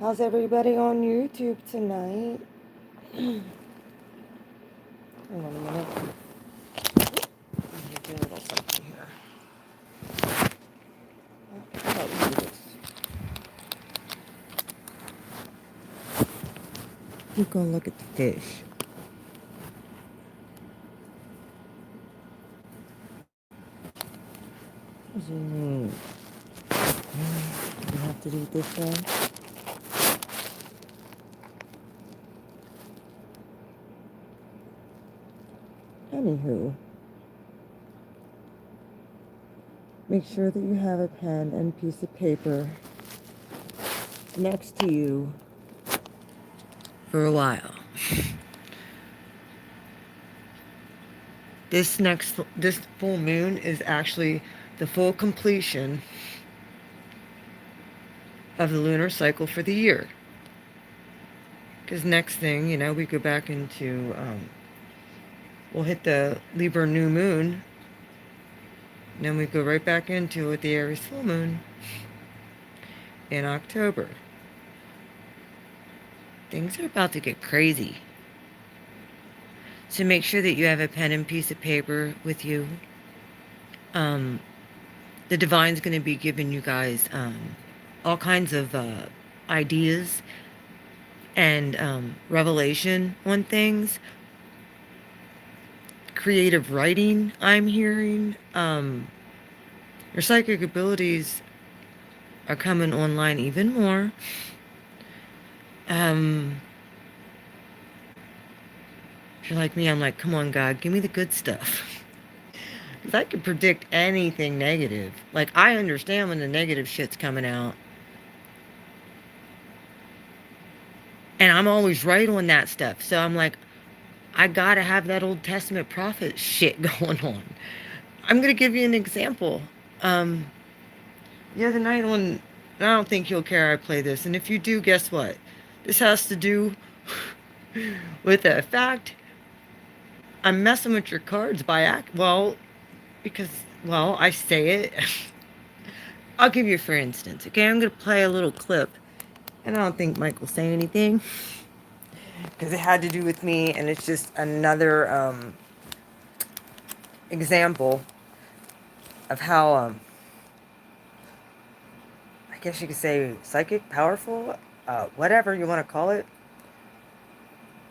How's everybody on YouTube tonight? Hold on a minute. Let me do a little something here. How about we do this? We're gonna look at the fish. What does it mean? You have to do it this way. Anywho, make sure that you have a pen and piece of paper next to you for a while. This full moon is actually the full completion of the lunar cycle for the year. Because next thing, we go back into, we'll hit the Libra new moon, and then we go right back into with the Aries full moon in October. Things are about to get crazy. So make sure that you have a pen and piece of paper with you. The Divine's going to be giving you guys all kinds of ideas and revelation on things. Creative writing, I'm hearing. Your psychic abilities are coming online even more. If you're like me, I'm like, come on, God, give me the good stuff. Because I can predict anything negative. Like, I understand when the negative shit's coming out. And I'm always right on that stuff. So I'm like, I gotta have that Old Testament prophet shit going on. I'm gonna give you an example. The other night on, I don't think you'll care I play this. And if you do, guess what? This has to do with the fact I'm messing with your cards because I say it. I'll give you for instance, okay? I'm going to play a little clip, and I don't think Mike will say anything, because it had to do with me, and it's just another example of how, I guess you could say psychic, powerful, whatever you want to call it.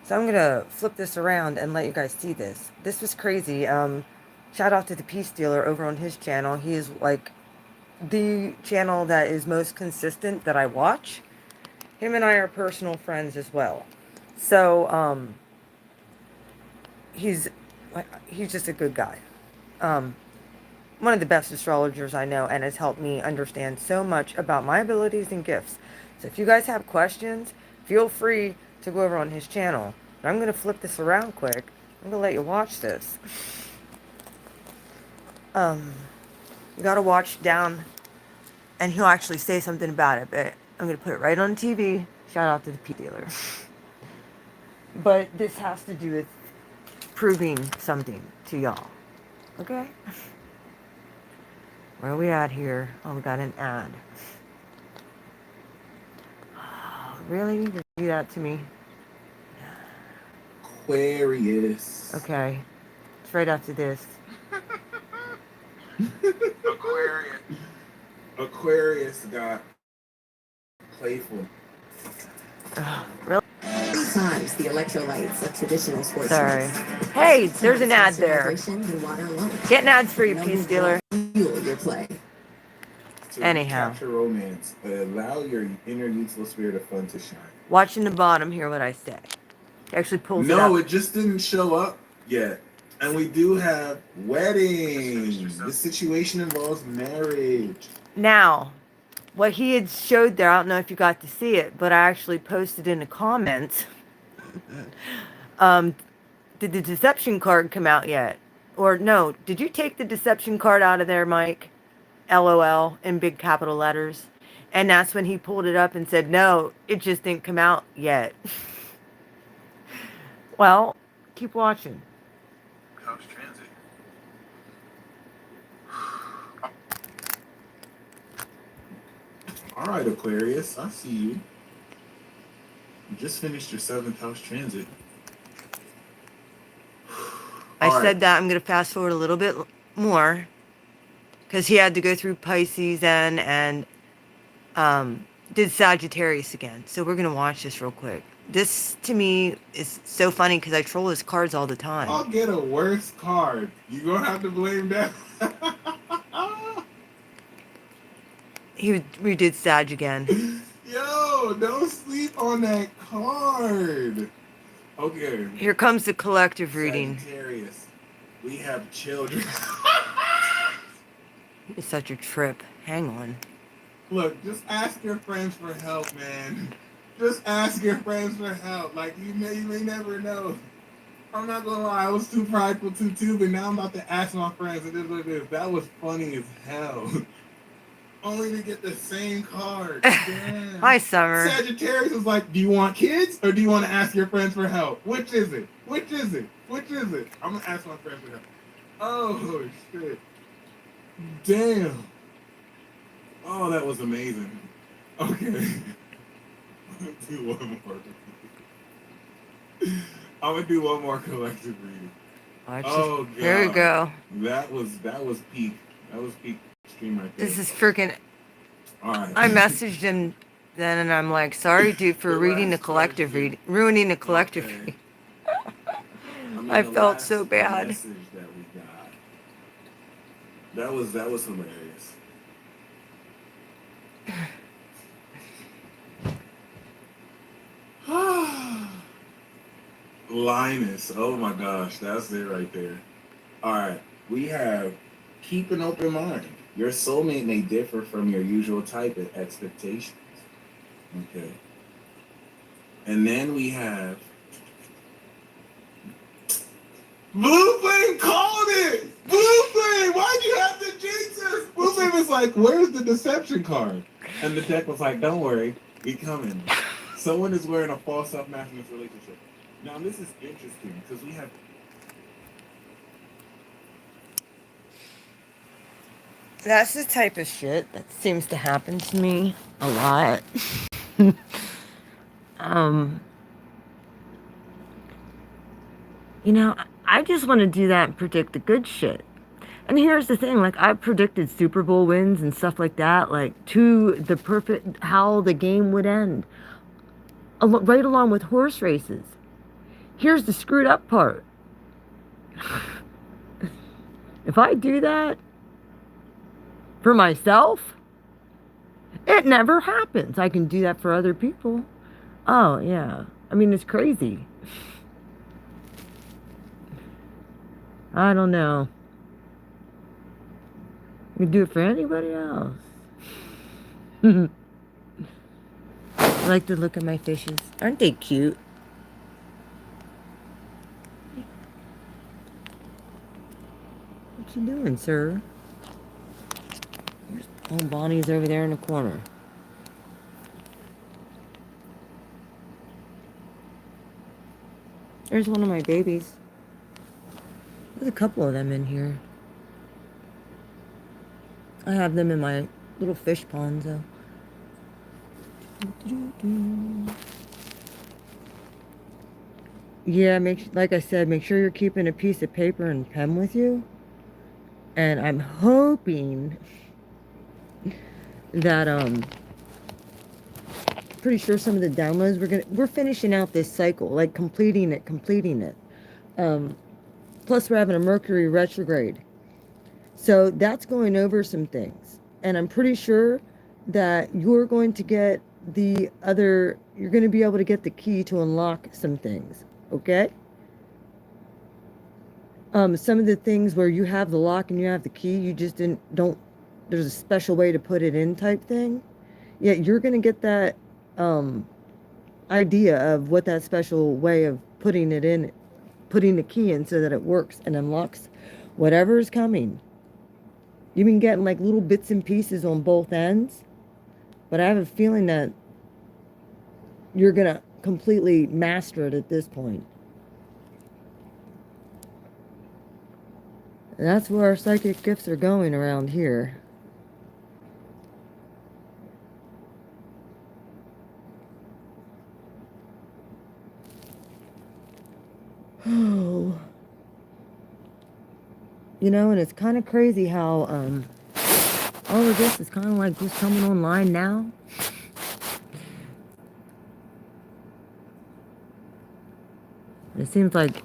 So I'm going to flip this around and let you guys see this. This was crazy. Shout out to the Peace Dealer over on his channel. He is like the channel that is most consistent that I watch. Him and I are personal friends as well. So, he's just a good guy. One of the best astrologers I know, and has helped me understand so much about my abilities and gifts. So if you guys have questions, feel free to go over on his channel. But I'm going to flip this around quick. I'm going to let you watch this. You got to watch down, and he'll actually say something about it. But I'm going to put it right on TV. Shout out to the P dealer. But this has to do with proving something to y'all. Okay? Where are we at here? Oh, we got an ad. Really? You do that to me? Aquarius. Okay. It's right after this. Aquarius got playful. Really? 3 times the electrolytes of traditional sports. Sorry. Hey, there's an ad there. Getting ads for you, Peace Dealer. Fuel your play. Anyhow. Capture romance, but allow your inner youthful spirit of fun to shine. Watching the bottom, hear what I say. It actually pulls it up. No, it just didn't show up yet. And we do have weddings. This situation involves marriage. Now, what he had showed there, I don't know if you got to see it, but I actually posted in the comments. Did the deception card come out yet? Or no, did you take the deception card out of there, Mike? LOL in big capital letters. And that's when he pulled it up and said, no, it just didn't come out yet. Well, keep watching. Comes transit. All right, Aquarius, I see you. You just finished your 7th house transit. I All right. said that I'm going to fast forward a little bit more because he had to go through Pisces and did Sagittarius again. So we're going to watch this real quick. This, to me, is so funny because I troll his cards all the time. I'll get a worse card. You gonna have to blame that. We did Sag again. Yo, don't sleep on that card. Okay. Here comes the collective reading. Sagittarius. We have children. It's such a trip. Hang on. Look, just ask your friends for help, man. Just ask your friends for help. Like you may never know. I'm not gonna lie, I was too prideful too, but now I'm about to ask my friends. It is what it is. That was funny as hell. Only to get the same card. Damn. Hi, Summer. Sagittarius was like, do you want kids or do you want to ask your friends for help? Which is it? Which is it? Which is it? I'm gonna ask my friends for help. Oh shit. Damn. Oh, that was amazing. Okay. Let's do one more. I'm gonna do one more collective reading. Oh god. There we go. That was peak. That was peak stream right there. This is freaking. All right. I messaged him then, and I'm like, "Sorry, dude, for ruining the collective reading." Okay. I the felt last so bad. Message that we got. That was hilarious. Linus, oh my gosh, that's it right there. All right, we have keep an open mind. Your soulmate may differ from your usual type of expectations. Okay. And then we have Blue Flame called it! Blue Flame! Why'd you have to jinx us? Blue Flame was like, where's the deception card? And the deck was like, don't worry, we coming. Someone is wearing a false self-match in this relationship. Now this is interesting because we have That's the type of shit that seems to happen to me a lot. You know, I just want to do that and predict the good shit. And here's the thing, like I've predicted Super Bowl wins and stuff like that, like to the perfect how the game would end. Right along with horse races. Here's the screwed up part. If I do that for myself, it never happens. I can do that for other people. Oh, yeah. I mean, it's crazy. I don't know. You can do it for anybody else. I like to look at my fishes. Aren't they cute? What you doing, sir? Oh, Bonnie's over there in the corner. There's one of my babies. There's a couple of them in here. I have them in my little fish ponds, though. Yeah, like I said, make sure you're keeping a piece of paper and pen with you. And I'm hoping that pretty sure some of the downloads we're finishing out this cycle, like completing it. Plus we're having a Mercury retrograde. So that's going over some things. And I'm pretty sure that you're going to get you're going to be able to get the key to unlock some things. Okay? Some of the things where you have the lock and you have the key, you just there's a special way to put it in type thing. Yeah, you're going to get that idea of what that special way of putting the key in so that it works and unlocks whatever is coming. You've been getting like little bits and pieces on both ends, but I have a feeling that you're going to completely master it at this point. And that's where our psychic gifts are going around here. Oh, you know, and it's kind of crazy how all of this is kind of like just coming online now. It seems like,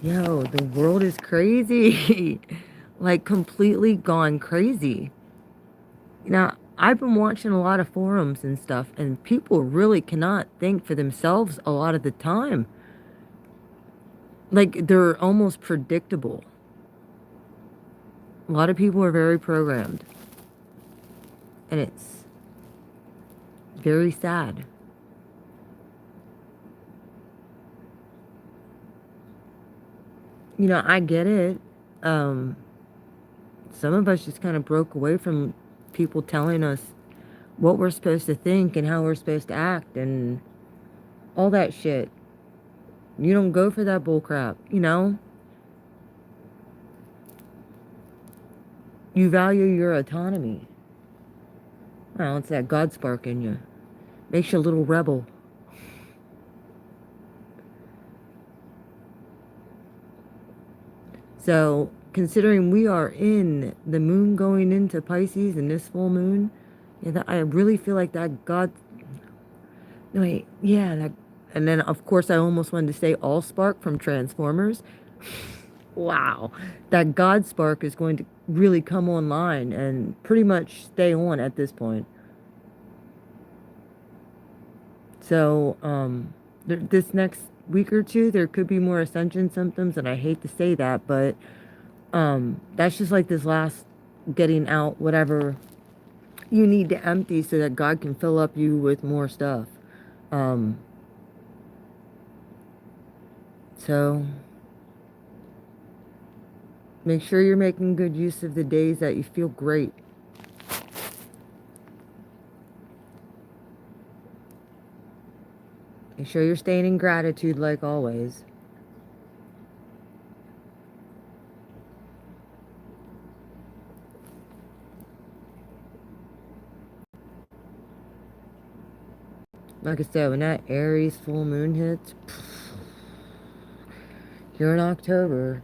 yo, the world is crazy. Like completely gone crazy. Now, I've been watching a lot of forums and stuff, and people really cannot think for themselves a lot of the time. Like they're almost predictable. A lot of people are very programmed, and it's very sad. You know, I get it. Um, some of us just kind of broke away from people telling us what we're supposed to think and how we're supposed to act and all that shit. You don't go for that bull crap, you know? You value your autonomy. Well, it's that God spark in you. Makes you a little rebel. So, considering we are in the moon going into Pisces and this full moon, yeah, that, I really feel like that God. No, wait, yeah, that. And then, of course, I almost wanted to say All Spark from Transformers. Wow, that God spark is going to really come online and pretty much stay on at this point. So, this next week or two, there could be more ascension symptoms, and I hate to say that, but that's just like this last getting out whatever you need to empty so that God can fill up you with more stuff. Um, so make sure you're making good use of the days that you feel great. Make sure you're staying in gratitude like always. Like I said, when that Aries full moon hits, you're in October.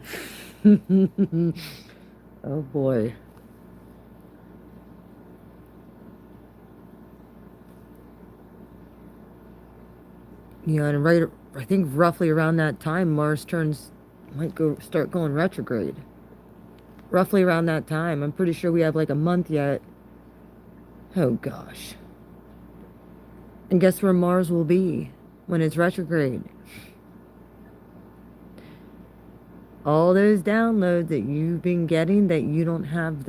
Oh boy. Yeah, and right, I think roughly around that time, Mars might start going retrograde. Roughly around that time. I'm pretty sure we have like a month yet. Oh gosh. And guess where Mars will be when it's retrograde? All those downloads that you've been getting that you don't have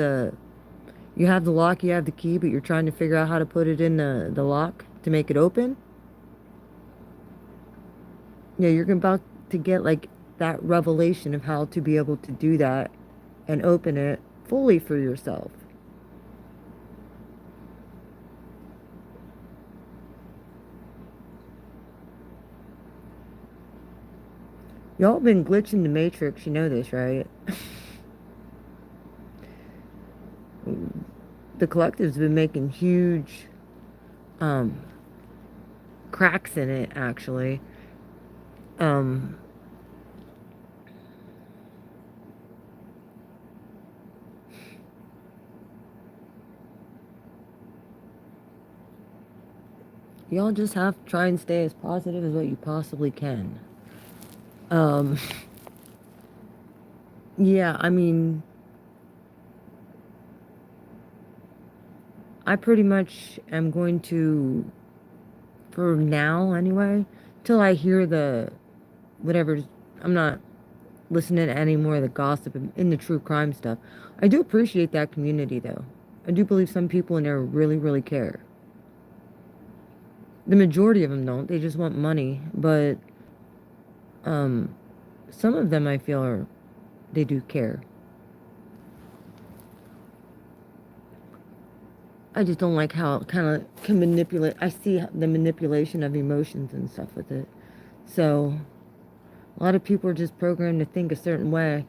you have the lock, you have the key, but you're trying to figure out how to put it in the lock to make it open. Yeah, you're about to get like that revelation of how to be able to do that and open it fully for yourself. Y'all been glitching the matrix, you know this, right? The collective's been making huge um cracks in it actually. Um y'all just have to try and stay as positive as what you possibly can. Um yeah, I mean, I pretty much am going to, for now anyway, till I hear the whatever. I'm not listening to any more of the gossip in the true crime stuff. I do appreciate that community though. I do believe some people in there really, really care. The majority of them don't. They just want money. But um, some of them I feel they do care. I just don't like how it kind of can manipulate. I see the manipulation of emotions and stuff with it. So a lot of people are just programmed to think a certain way.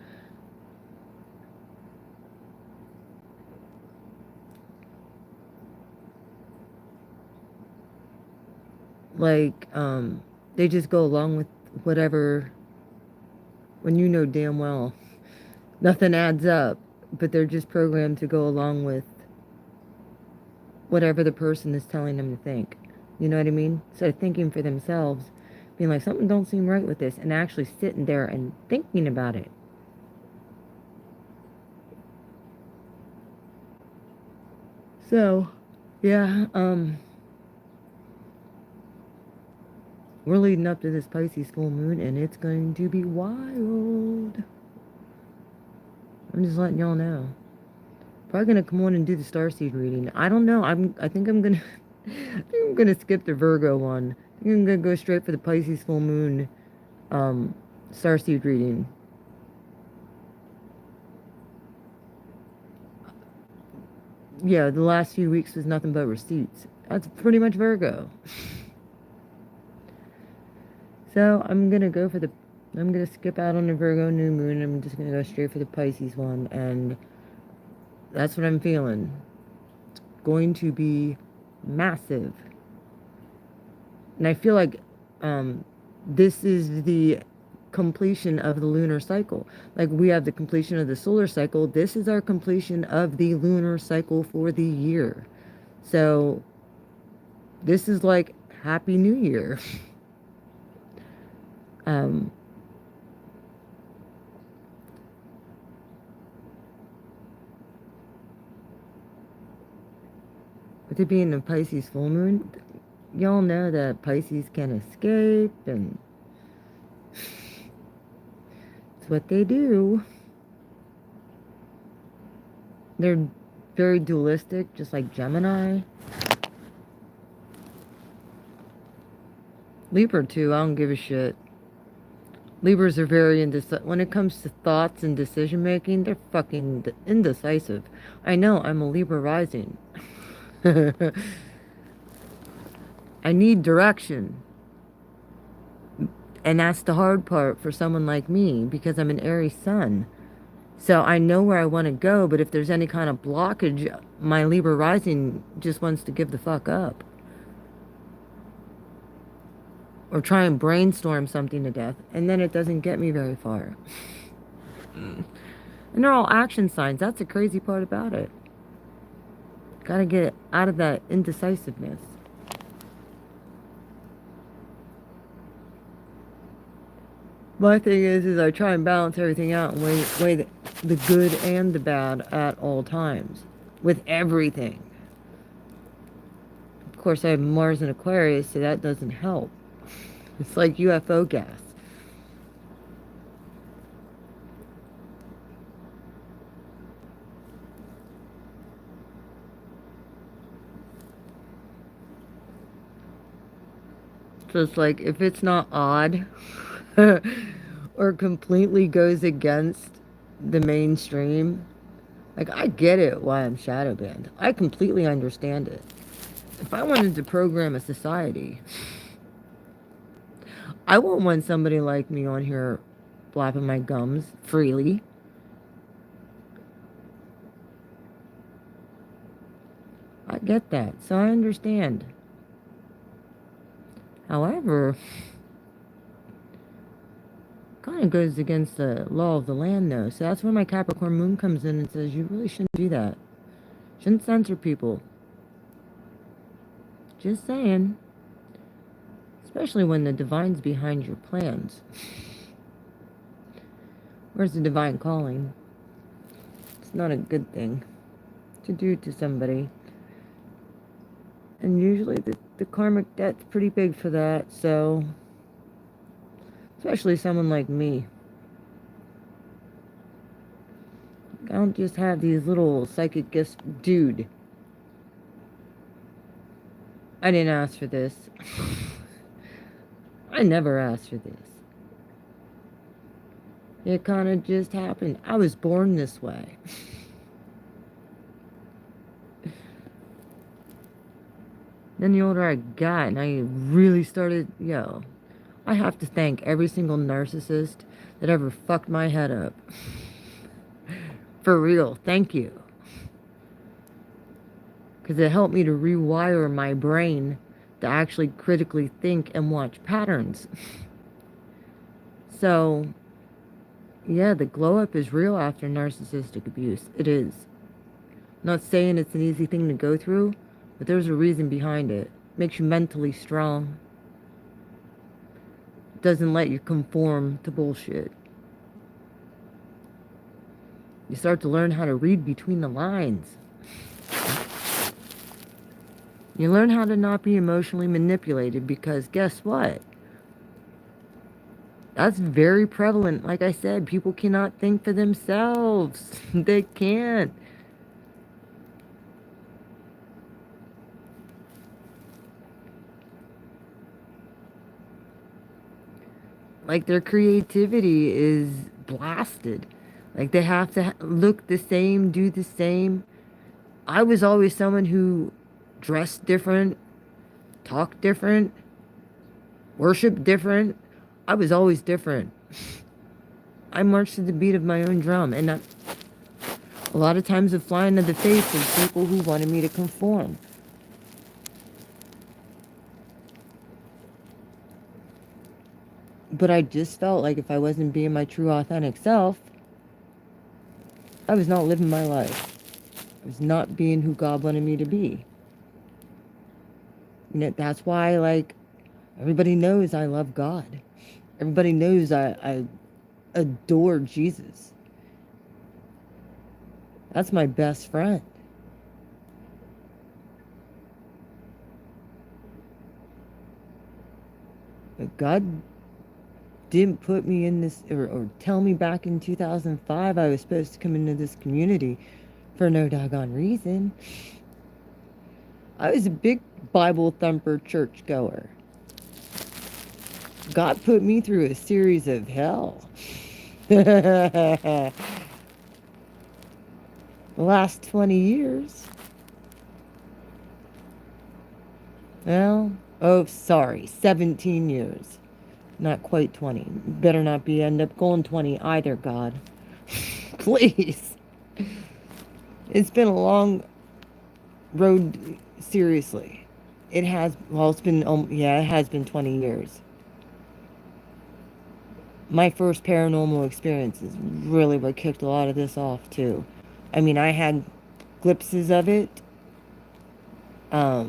Like, they just go along with whatever when you know damn well nothing adds up, but they're just programmed to go along with whatever the person is telling them to think. You know what I mean? Instead of thinking for themselves, being like, something don't seem right with this, and actually sitting there and thinking about it. So, yeah, we're leading up to this Pisces full moon, and it's going to be wild. I'm just letting y'all know. Probably gonna come on and do the starseed reading. I don't know. I think I'm gonna I think I'm gonna skip the Virgo one. I think I'm gonna go straight for the Pisces full moon starseed reading. Yeah, the last few weeks was nothing but receipts. That's pretty much Virgo. So I'm gonna go for the I'm gonna skip out on the Virgo new moon. I'm just gonna go straight for the Pisces one, and that's what I'm feeling. It's going to be massive. And I feel like this is the completion of the lunar cycle. Like we have the completion of the solar cycle. This is our completion of the lunar cycle for the year. So this is like Happy New Year. With it being a Pisces full moon, y'all know that Pisces can escape, and it's what they do. They're very dualistic, just like Gemini. Libra too, I don't give a shit. Libras are very indecisive. When it comes to thoughts and decision making, they're fucking indecisive. I know, I'm a Libra rising. I need direction. And that's the hard part for someone like me, because I'm an Aries sun. So I know where I want to go, but if there's any kind of blockage, my Libra rising just wants to give the fuck up. Or try and brainstorm something to death, and then it doesn't get me very far. And they're all action signs. That's the crazy part about it. Gotta get out of that indecisiveness. My thing is I try and balance everything out and weigh the good and the bad at all times. With everything. Of course, I have Mars in Aquarius, so that doesn't help. It's like UFO gas. So it's like, if it's not odd or completely goes against the mainstream, like, I get it why I'm shadow banned. I completely understand it. If I wanted to program a society, I won't want somebody like me on here flapping my gums freely. I get that, so I understand. However, kind of goes against the law of the land, though. So that's where my Capricorn moon comes in and says, you really shouldn't do that. Shouldn't censor people. Just saying. Especially when the divine's behind your plans. Where's the divine calling? It's not a good thing to do to somebody. And usually the karmic debt's pretty big for that, so... Especially someone like me. I don't just have these little psychic gifts. Dude. I didn't ask for this. I never asked for this. It kind of just happened. I was born this way. Then the older I got and I really started, I have to thank every single narcissist that ever fucked my head up. For real, thank you. Because it helped me to rewire my brain to actually critically think and watch patterns. So, Yeah, the glow up is real after narcissistic abuse. It is. Not saying it's an easy thing to go through, but there's a reason behind it. Makes you mentally strong. Doesn't let you conform to bullshit. You start to learn how to read between the lines. You learn how to not be emotionally manipulated because guess what? That's very prevalent. Like I said, people cannot think for themselves. They can't. Like their creativity is blasted. Like they have to look the same, do the same. I was always someone who dressed different, talked different, worshiped different. I was always different. I marched to the beat of my own drum, and a lot of times would fly into the face of people who wanted me to conform. But I just felt like if I wasn't being my true authentic self, I was not living my life. I was not being who God wanted me to be. And that's why, like, everybody knows I love God. Everybody knows I adore Jesus. That's my best friend. But God didn't put me in this, or tell me back in 2005 I was supposed to come into this community for no doggone reason. I was a big Bible thumper church goer. God put me through a series of hell. The last 20 years. Well, oh, sorry, 17 years. Not quite 20. Better not be end up going 20 either, God. Please. It's been a long road, seriously. It has, well, it's been, yeah, it has been 20 years. My first paranormal experience is really what kicked a lot of this off, too. I mean, I had glimpses of it. I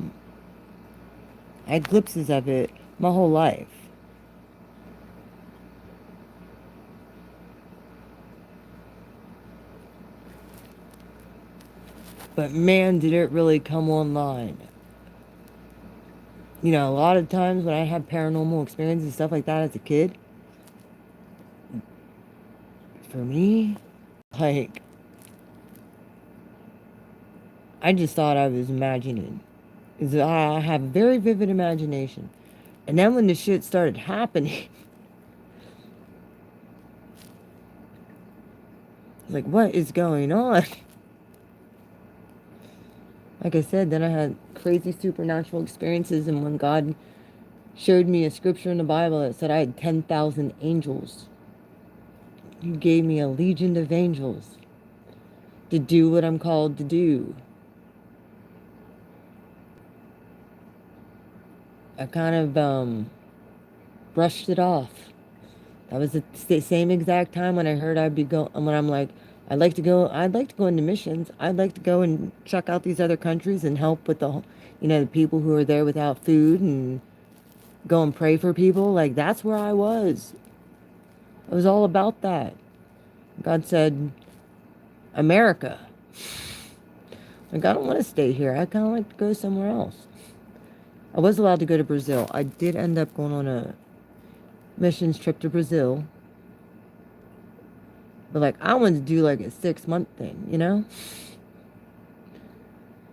had glimpses of it my whole life. But man, did it really come online. You know, a lot of times when I had paranormal experiences and stuff like that as a kid, for me, like, I just thought I was imagining. 'Cause I have a very vivid imagination. And then when the shit started happening, like, what is going on? Like I said, then I had crazy supernatural experiences, and when God showed me a scripture in the Bible that said I had 10,000 angels, He gave me a legion of angels to do what I'm called to do. I kind of brushed it off. That was the same exact time when I heard I'd be when I'm like, I'd like to go into missions. I'd like to go and check out these other countries and help with the people who are there without food and go and pray for people. Like, that's where I was. I was all about that. God said, America. Like, I don't want to stay here. I kind of like to go somewhere else. I was allowed to go to Brazil. I did end up going on a missions trip to Brazil. But, like, I wanted to do, like, a 6-month thing, you know?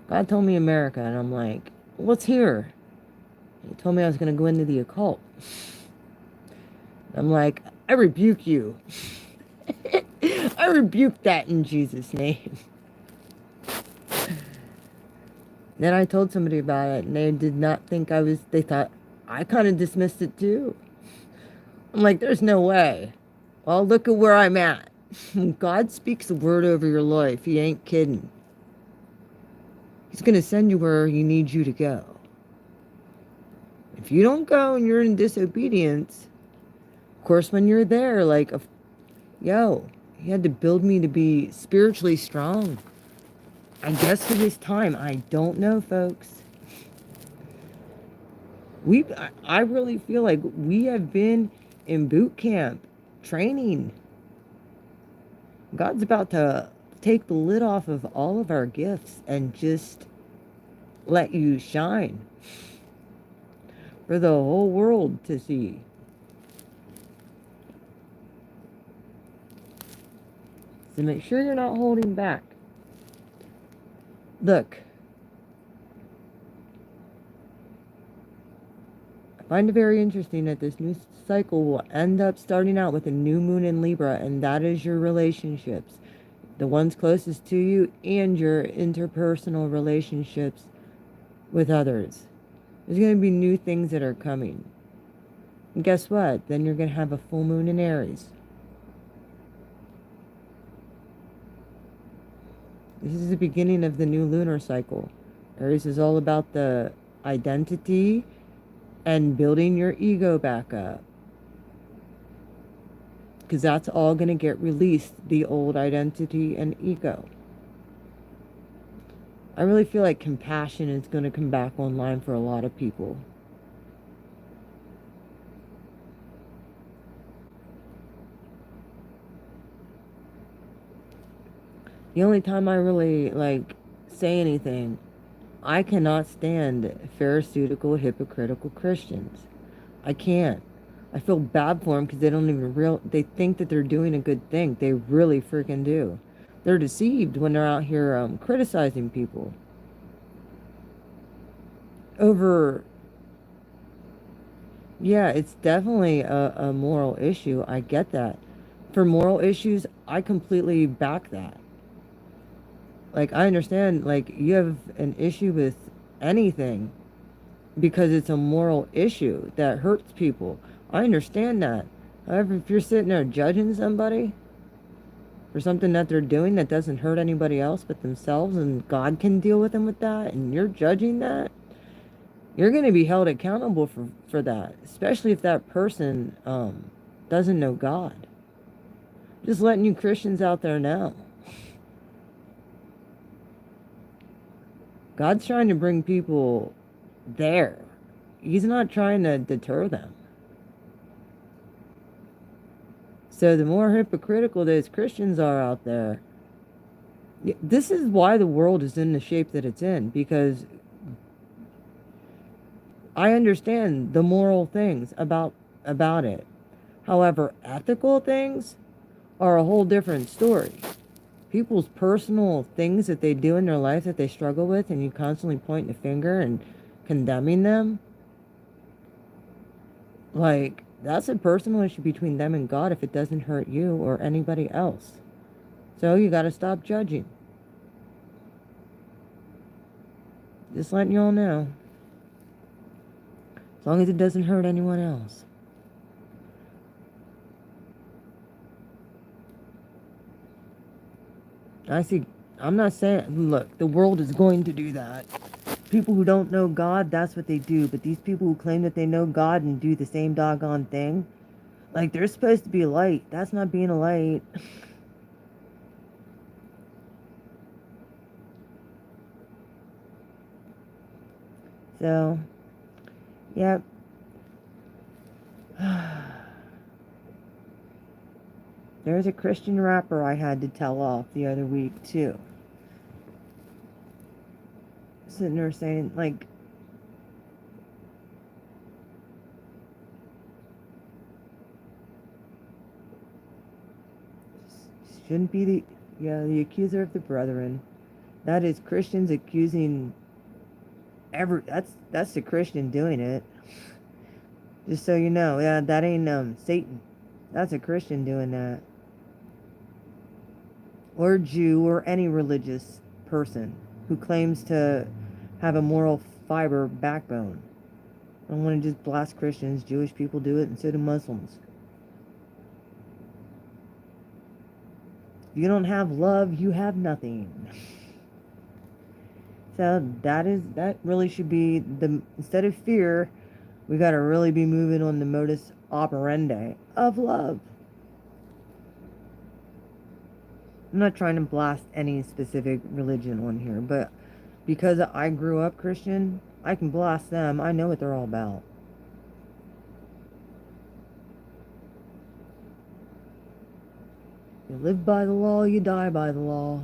God told me America, and I'm like, what's here? He told me I was going to go into the occult. I'm like, I rebuke you. I rebuke that in Jesus' name. Then I told somebody about it, and they did not think they thought I kind of dismissed it too. I'm like, there's no way. Well, look at where I'm at. When God speaks a word over your life, He ain't kidding. He's going to send you where He needs you to go. If you don't go and you're in disobedience, of course, when you're there, like, Yo, he had to build me to be spiritually strong. I guess for this time, I don't know, folks. I really feel like we have been in boot camp training. God's about to take the lid off of all of our gifts and just let you shine for the whole world to see. So make sure you're not holding back. Look, I find it very interesting that this new cycle will end up starting out with a new moon in Libra, and that is your relationships. The ones closest to you and your interpersonal relationships with others. There's going to be new things that are coming. And guess what? Then you're going to have a full moon in Aries. This is the beginning of the new lunar cycle. Aries is all about the identity and building your ego back up. Because that's all going to get released, the old identity and ego. I really feel like compassion is going to come back online for a lot of people. The only time I really, say anything, I cannot stand pharisaical, hypocritical Christians. I can't. I feel bad for them because they don't even they think that they're doing a good thing. They really freaking do. They're deceived when they're out here criticizing people over. Yeah, it's definitely a moral issue. I get that. For moral issues, I completely back that. Like, I understand, you have an issue with anything because it's a moral issue that hurts people. I understand that. However, if you're sitting there judging somebody for something that they're doing that doesn't hurt anybody else but themselves, and God can deal with them with that, and you're judging that, you're going to be held accountable for that, especially if that person doesn't know God. Just letting you Christians out there know. God's trying to bring people there. He's not trying to deter them. So the more hypocritical those Christians are out there, this is why the world is in the shape that it's in, because I understand the moral things about it. However, ethical things are a whole different story. People's personal things that they do in their life that they struggle with, and you constantly pointing the finger and condemning them, that's a personal issue between them and God if it doesn't hurt you or anybody else. So you got to stop judging. Just letting you all know. As long as it doesn't hurt anyone else. I'm not saying, look, the world is going to do that. People who don't know God, that's what they do. But these people who claim that they know God and do the same doggone thing, they're supposed to be a light. That's not being a light. So, yep. There's a Christian rapper I had to tell off the other week, too. Sitting there saying, shouldn't be the accuser of the brethren. That is Christians accusing that's the Christian doing it. Just so you know, yeah, that ain't Satan. That's a Christian doing that. Or Jew or any religious person who claims to have a moral fiber backbone. I don't want to just blast Christians. Jewish people do it, and so do Muslims. If you don't have love, you have nothing. So that really should be instead of fear, we got to really be moving on the modus operandi of love. I'm not trying to blast any specific religion on here, but because I grew up Christian, I can blast them. I know what they're all about. You live by the law, you die by the law.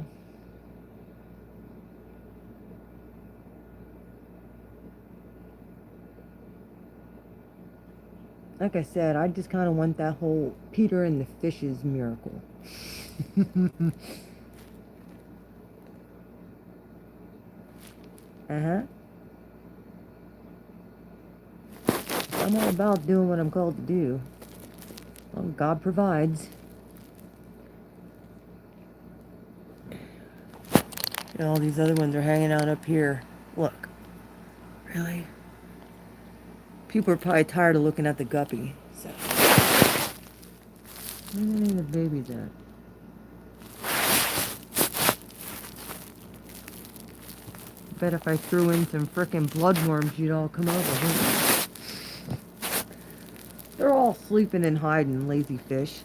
Like I said, I just kind of want that whole Peter and the fishes miracle. Uh-huh. I'm all about doing what I'm called to do. Well, God provides. And all these other ones are hanging out up here. Look. Really? People are probably tired of looking at the guppy. So. Where are the babies at? Bet if I threw in some frickin' bloodworms, you'd all come over. They're all sleeping and hiding, lazy fish.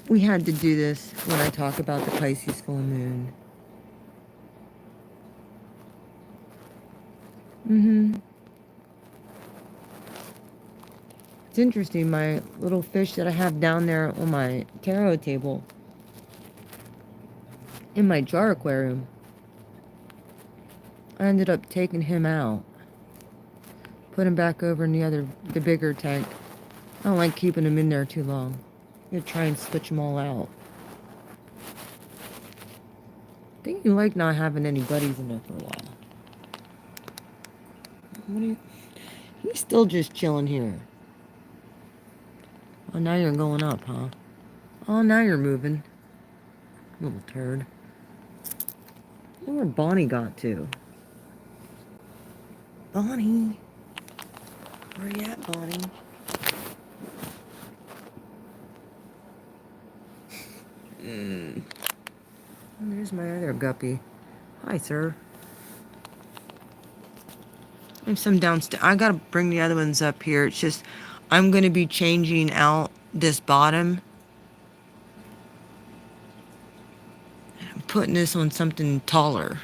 We had to do this when I talk about the Pisces full moon. It's interesting, my little fish that I have down there on my tarot table in my jar aquarium, I ended up taking him out, put him back over in the bigger tank. I don't like keeping him in there too long. I'm gonna try and switch them all out. I think you like not having any buddies in there for a while. What are you? He's still just chilling here. Oh, now you're going up, huh? Oh, now you're moving. Little turd. Look where Bonnie got to. Bonnie. Where you at, Bonnie? There's my other guppy. Hi, sir. There's some downstairs. I gotta bring the other ones up here. It's just, I'm gonna be changing out this bottom. I'm putting this on something taller.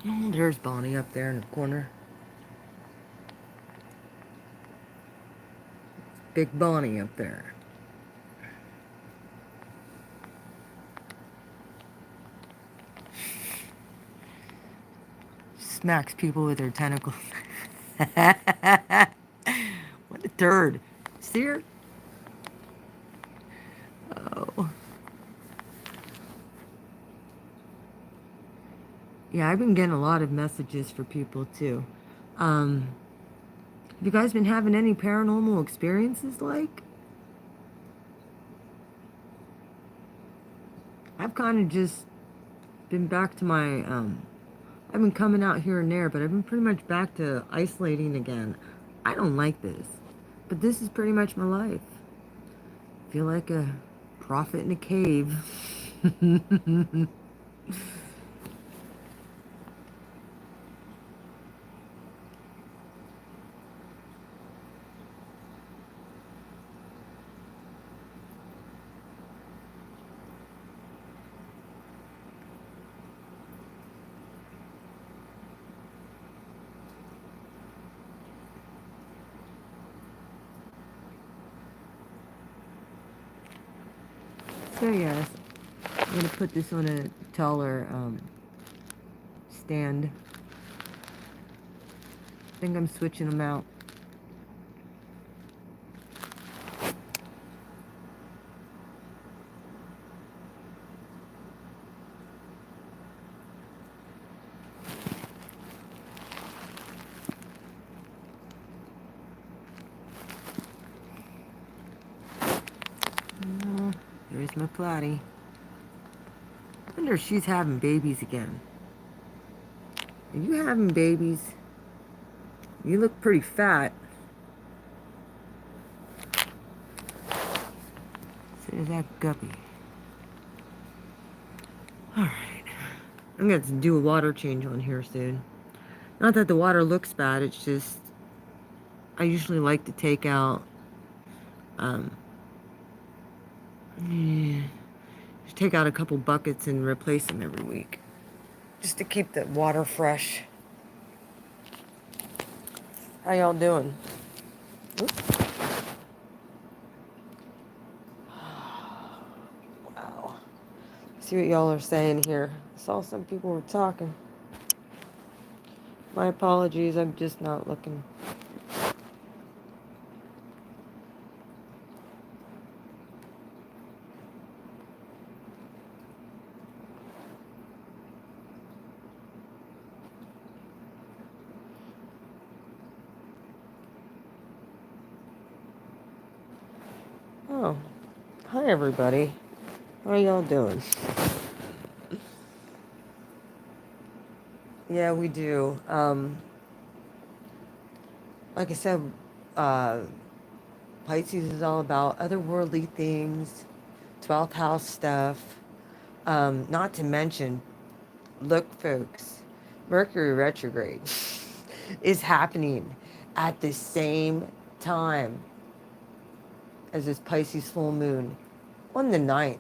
Oh, there's Bonnie up there in the corner. Big Bonnie up there. Smacks people with her tentacles. What a turd. See her? Oh. Yeah, I've been getting a lot of messages for people too. Have you guys been having any paranormal experiences like? I've kind of just been back to my, I've been coming out here and there, but I've been pretty much back to isolating again. I don't like this, but this is pretty much my life. I feel like a prophet in a cave. So yes, I'm going to put this on a taller stand. I think I'm switching them out. Oh, there's my platy. I wonder if she's having babies again. Are you having babies? You look pretty fat. Is that guppy? Alright. I'm going to do a water change on here soon. Not that the water looks bad, it's just I usually like to take out um yeah, just take out a couple buckets and replace them every week. Just to keep the water fresh. How y'all doing? Oop. Wow. See what y'all are saying here. I saw some people were talking. My apologies, I'm just not looking. Oh, hi everybody. How y'all doing? Yeah, we do. Like I said, uh, Pisces is all about otherworldly things, 12th house stuff. Not to mention, look, folks, Mercury retrograde is happening at the same time as this Pisces full moon on the 9th.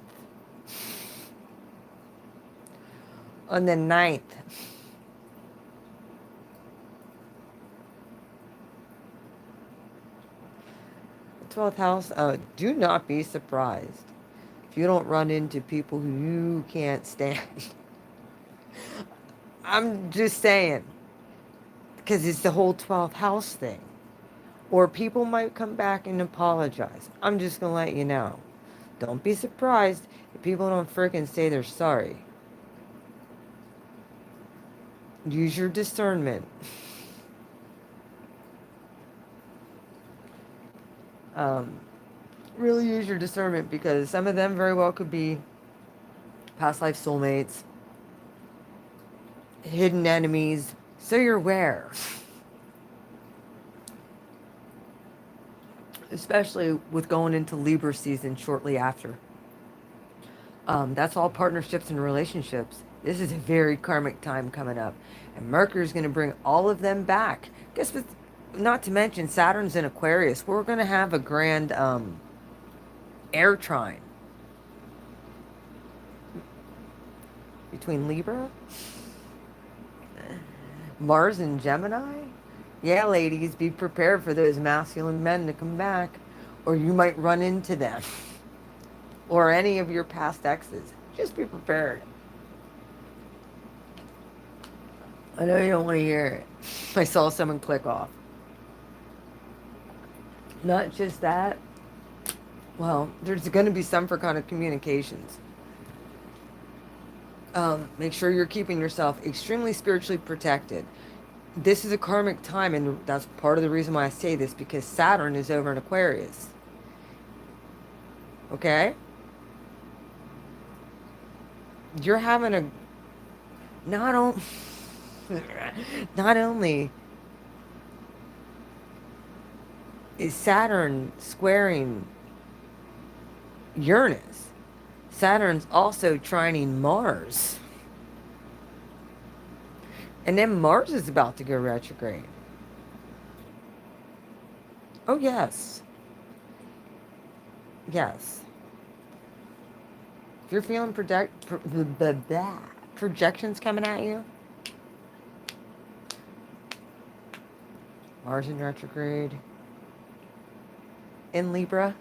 On the 9th. The 12th house, do not be surprised if you don't run into people who you can't stand. I'm just saying, because it's the whole 12th house thing. Or people might come back and apologize. I'm just going to let you know. Don't be surprised if people don't freaking say they're sorry. Use your discernment. Really use your discernment, because some of them very well could be past life soulmates, hidden enemies. So you're aware. Especially with going into Libra season shortly after. That's all partnerships and relationships. This is a very karmic time coming up. And Mercury is going to bring all of them back. Guess what? Not to mention Saturn's in Aquarius. We're going to have a grand air trine between Libra, Mars, and Gemini. Yeah, ladies, be prepared for those masculine men to come back, or you might run into them, or any of your past exes. Just be prepared. I know you don't want to hear it. I saw someone click off. Not just that. Well, there's going to be some for kind of communications. Make sure you're keeping yourself extremely spiritually protected. This is a karmic time, and that's part of the reason why I say this, because Saturn is over in Aquarius. Okay? You're having a... Not only is Saturn squaring Uranus, Saturn's also trining Mars. And then Mars is about to go retrograde. Oh, yes. Yes. If you're feeling projections coming at you, Mars in retrograde, in Libra.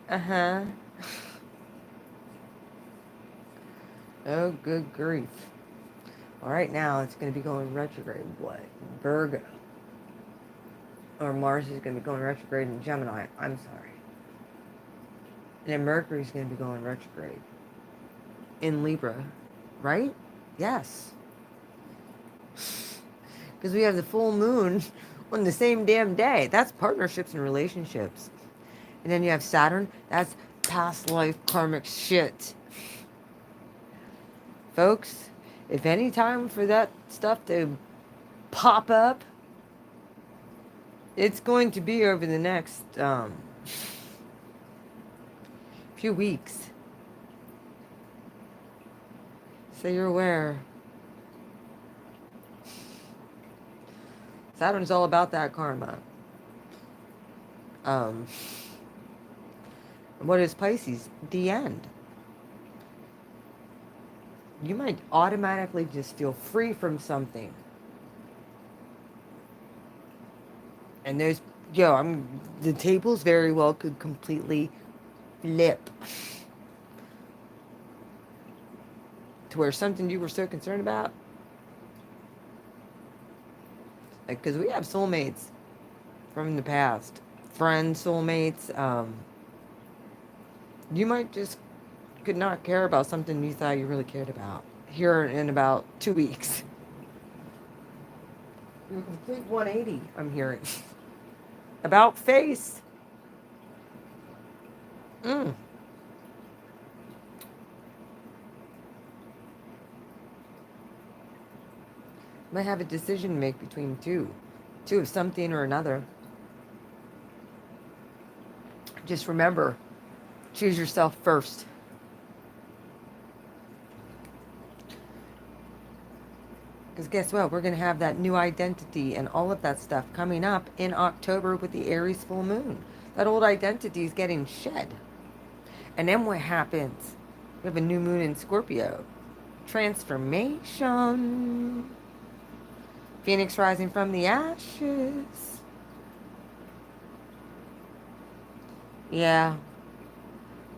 Uh-huh. Oh, good grief. All right, now it's going to be going retrograde. What? Virgo. Or Mars is going to be going retrograde in Gemini. I'm sorry. And then Mercury's going to be going retrograde in Libra. Right? Yes. Because we have the full moon on the same damn day. That's partnerships and relationships. And then you have Saturn. That's past life karmic shit. Folks, if any time for that stuff to pop up. It's going to be over the next few weeks. So you're aware. Saturn's all about that karma. Um, what is Pisces? The end. You might automatically just feel free from something. And the tables very well could completely flip to where something you were so concerned about, like, because we have soulmates from the past, friends, soulmates. You might just could not care about something you thought you really cared about here in about 2 weeks. You're a complete 180, I'm hearing. About face. Mm. Might have a decision to make between two of something or another. Just remember, choose yourself first. Because guess what? We're going to have that new identity and all of that stuff coming up in October with the Aries full moon. That old identity is getting shed. And then what happens? We have a new moon in Scorpio. Transformation. Phoenix rising from the ashes. Yeah.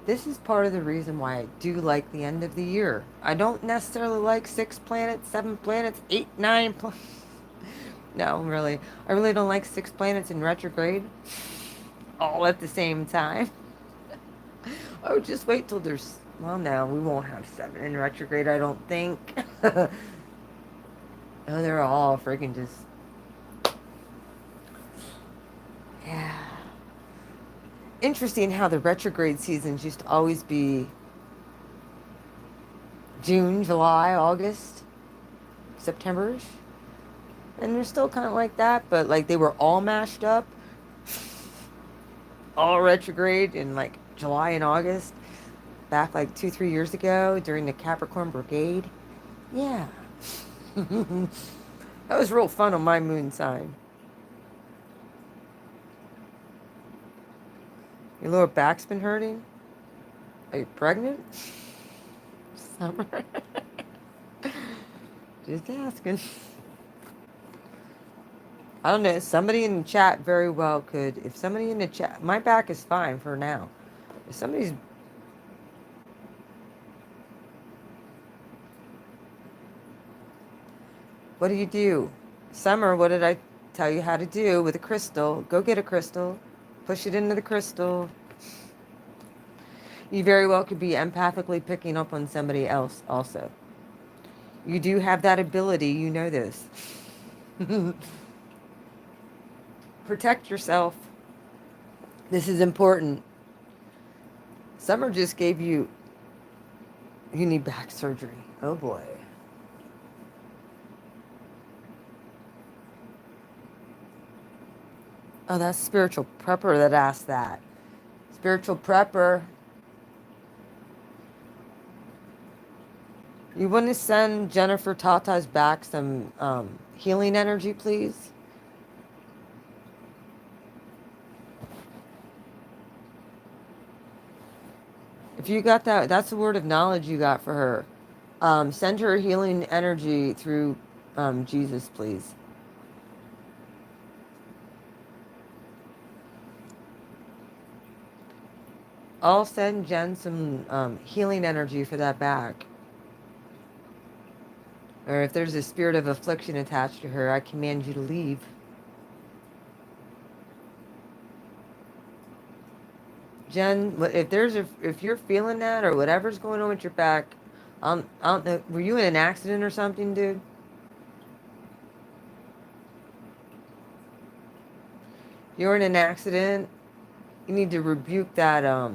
This is part of the reason why I do like the end of the year. I don't necessarily like 6 planets, 7 planets, 8, 9 planets. No, really. I really don't like 6 planets in retrograde all at the same time. Oh, just wait till there's... Well, no, we won't have 7 in retrograde, I don't think. Oh, they're all freaking just... Yeah. Interesting how the retrograde seasons used to always be June, July, August, September-ish. And they're still kind of like that, but like they were all mashed up. All retrograde in like July and August. Back like 2-3 years ago during the Capricorn Brigade. Yeah. That was real fun on my moon sign. Your lower back's been hurting? Are you pregnant? Summer? Just asking. I don't know. Somebody in the chat very well could. If somebody in the chat. My back is fine for now. If somebody's. What do you do? Summer, what did I tell you how to do with a crystal? Go get a crystal. Push it into the crystal. You very well could be empathically picking up on somebody else also. You do have that ability. You know this. Protect yourself. This is important. Summer just gave you... You need back surgery. Oh boy. Oh, that's spiritual prepper that asked that. Spiritual prepper. You want to send Jennifer Tata's back some healing energy, please? If you got that, that's the word of knowledge you got for her. Send her healing energy through Jesus, please. I'll send Jen some healing energy for that back. Or if there's a spirit of affliction attached to her, I command you to leave. Jen, if you're feeling that or whatever's going on with your back, I don't know. Were you in an accident or something, dude? You're in an accident. You need to rebuke that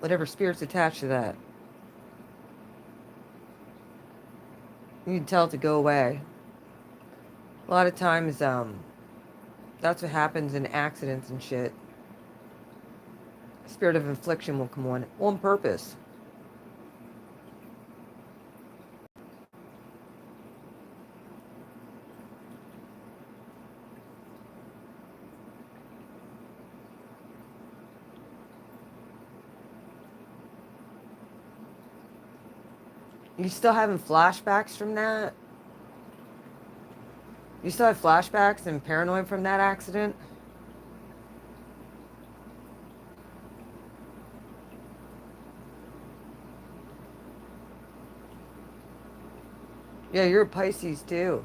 whatever spirit's attached to that. You need to tell it to go away. A lot of times, that's what happens in accidents and shit. Spirit of infliction will come on purpose. You still having flashbacks from that? You still have flashbacks and paranoid from that accident? Yeah, you're a Pisces too.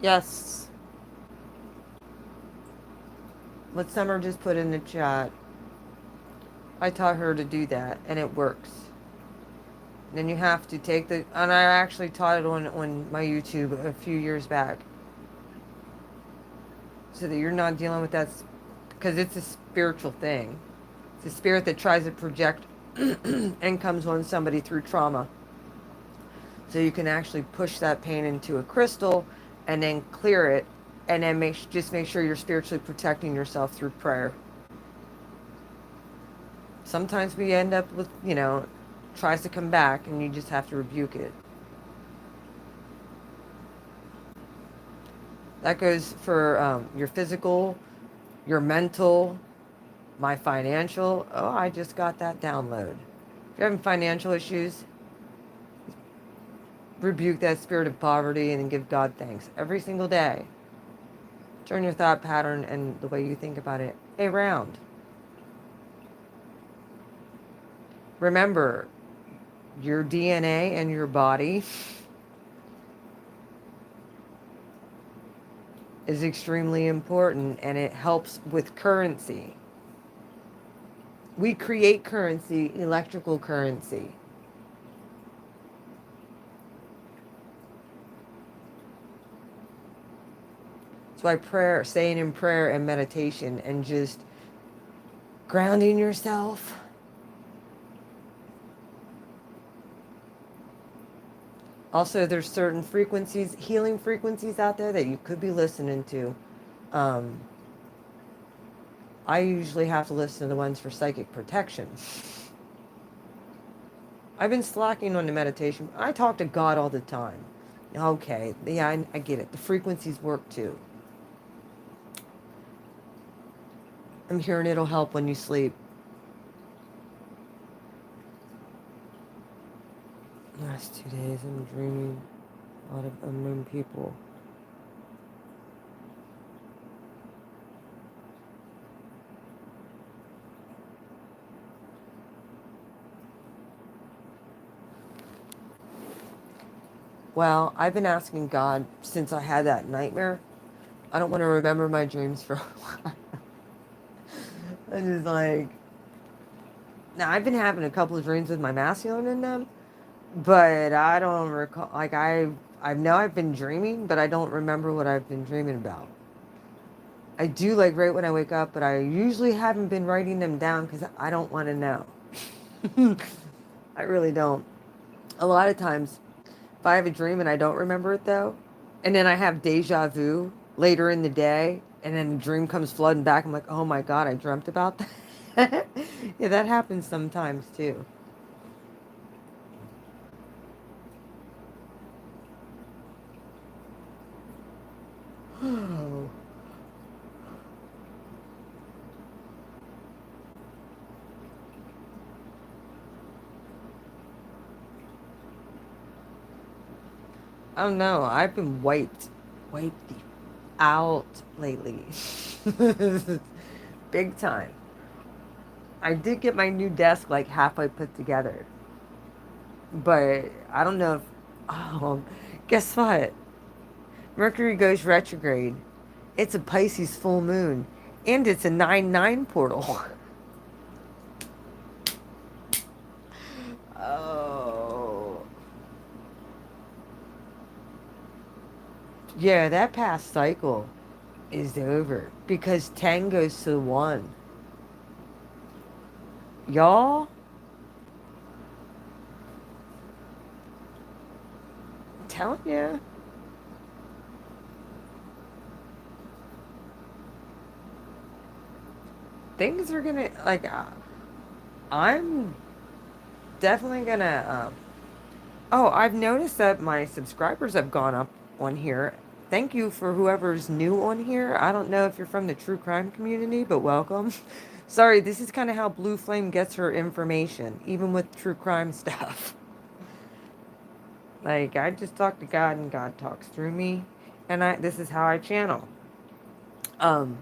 Yes. What Summer just put in the chat. I taught her to do that, and it works. And then you have to take the, and I actually taught it on my YouTube a few years back, so that you're not dealing with that, because it's a spiritual thing. It's a spirit that tries to project and comes on somebody through trauma. So you can actually push that pain into a crystal and then clear it, and then just make sure you're spiritually protecting yourself through prayer. Sometimes we end up with, tries to come back and you just have to rebuke it. That goes for your physical, your mental, my financial. Oh, I just got that download. If you're having financial issues, rebuke that spirit of poverty and give God thanks every single day. Turn your thought pattern and the way you think about it around. Remember, your DNA and your body is extremely important, and it helps with currency. We create currency, electrical currency. That's why prayer, saying in prayer and meditation and just grounding yourself. Also, there's certain frequencies, healing frequencies out there that you could be listening to. I usually have to listen to the ones for psychic protection. I've been slacking on the meditation. I talk to God all the time. Okay, yeah, I get it. The frequencies work too. I'm hearing it'll help when you sleep. Last 2 days I'm dreaming a lot of unknown people. Well, I've been asking God since I had that nightmare. I don't want to remember my dreams for a while. I'm just like, now I've been having a couple of dreams with my masculine in them, but I don't recall. Like I know I've been dreaming, but I don't remember what I've been dreaming about. I do like right when I wake up, but I usually haven't been writing them down because I don't want to know. I really don't. A lot of times, if I have a dream and I don't remember it though, and then I have deja vu later in the day, and then the dream comes flooding back, I'm like, oh my God, I dreamt about that. Yeah, that happens sometimes too. Oh. I don't know. I've been wiped out lately. Big time. I did get my new desk like halfway put together. But I don't know if, oh, guess what? Mercury goes retrograde. It's a Pisces full moon. And it's a 9-9 portal. Oh. Yeah, that past cycle is over because 10 goes to 1. Y'all, I'm telling you, things are gonna, like, I'm definitely gonna, oh, I've noticed that my subscribers have gone up on here. Thank you for whoever's new on here. I don't know if you're from the true crime community, but welcome. Sorry, this is kind of how Blue Flame gets her information, even with true crime stuff. Like, I just talk to God and God talks through me, and this is how I channel. Um,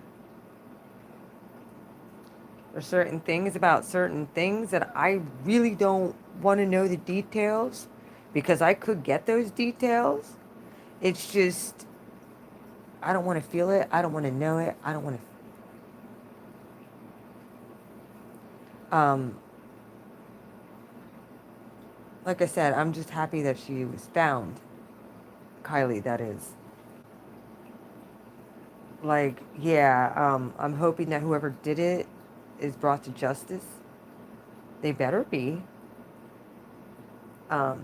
there's certain things about certain things that I really don't want to know the details because I could get those details. It's just I don't want to feel it. I don't want to know it. I don't want to. Like I said, I'm just happy that she was found. Kylie, that is. Like, yeah. I'm hoping that whoever did it is brought to justice. They better be. Um,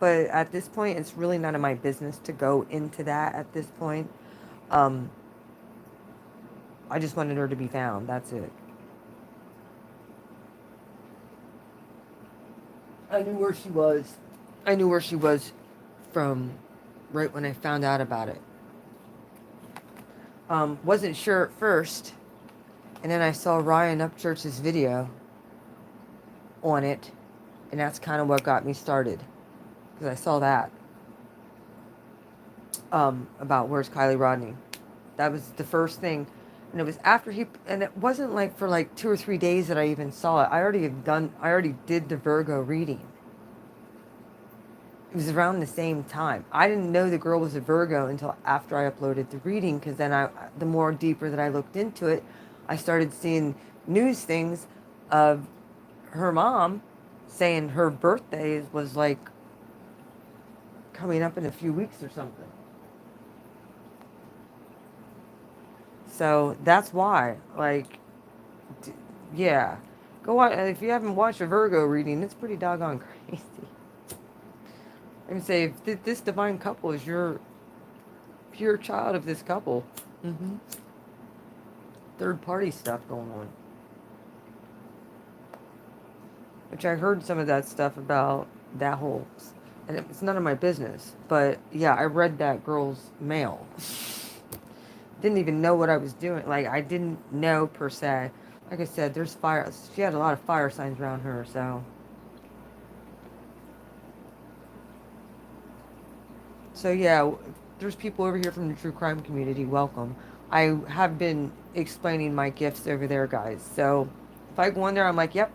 but at this point, it's really none of my business to go into that. At this point, um, I just wanted her to be found. That's it. I knew where she was. I knew where she was from right when I found out about it. Wasn't sure at first, and then I saw Ryan Upchurch's video on it, and that's kind of what got me started because I saw that about where's Kylie Rodney. That was the first thing, and it was after he, and it wasn't like for like 2 or 3 days that I even saw it. I already did the Virgo reading. It was around the same time. I didn't know the girl was a Virgo until after I uploaded the reading, because then the more deeper that I looked into it, I started seeing news things of her mom saying her birthday was like coming up in a few weeks or something. So that's why, like, yeah, go watch. If you haven't watched a Virgo reading, it's pretty doggone crazy. I can say if this divine couple is your pure child of this couple. Mm-hmm. Third party stuff going on. Which I heard some of that stuff about that whole, and it's none of my business. But yeah, I read that girl's mail. Didn't even know what I was doing. Like, I didn't know per se. Like I said, there's fire. She had a lot of fire signs around her, so. So yeah, there's people over here from the true crime community. Welcome. I have been explaining my gifts over there, guys. So if I go in there, I'm like, yep,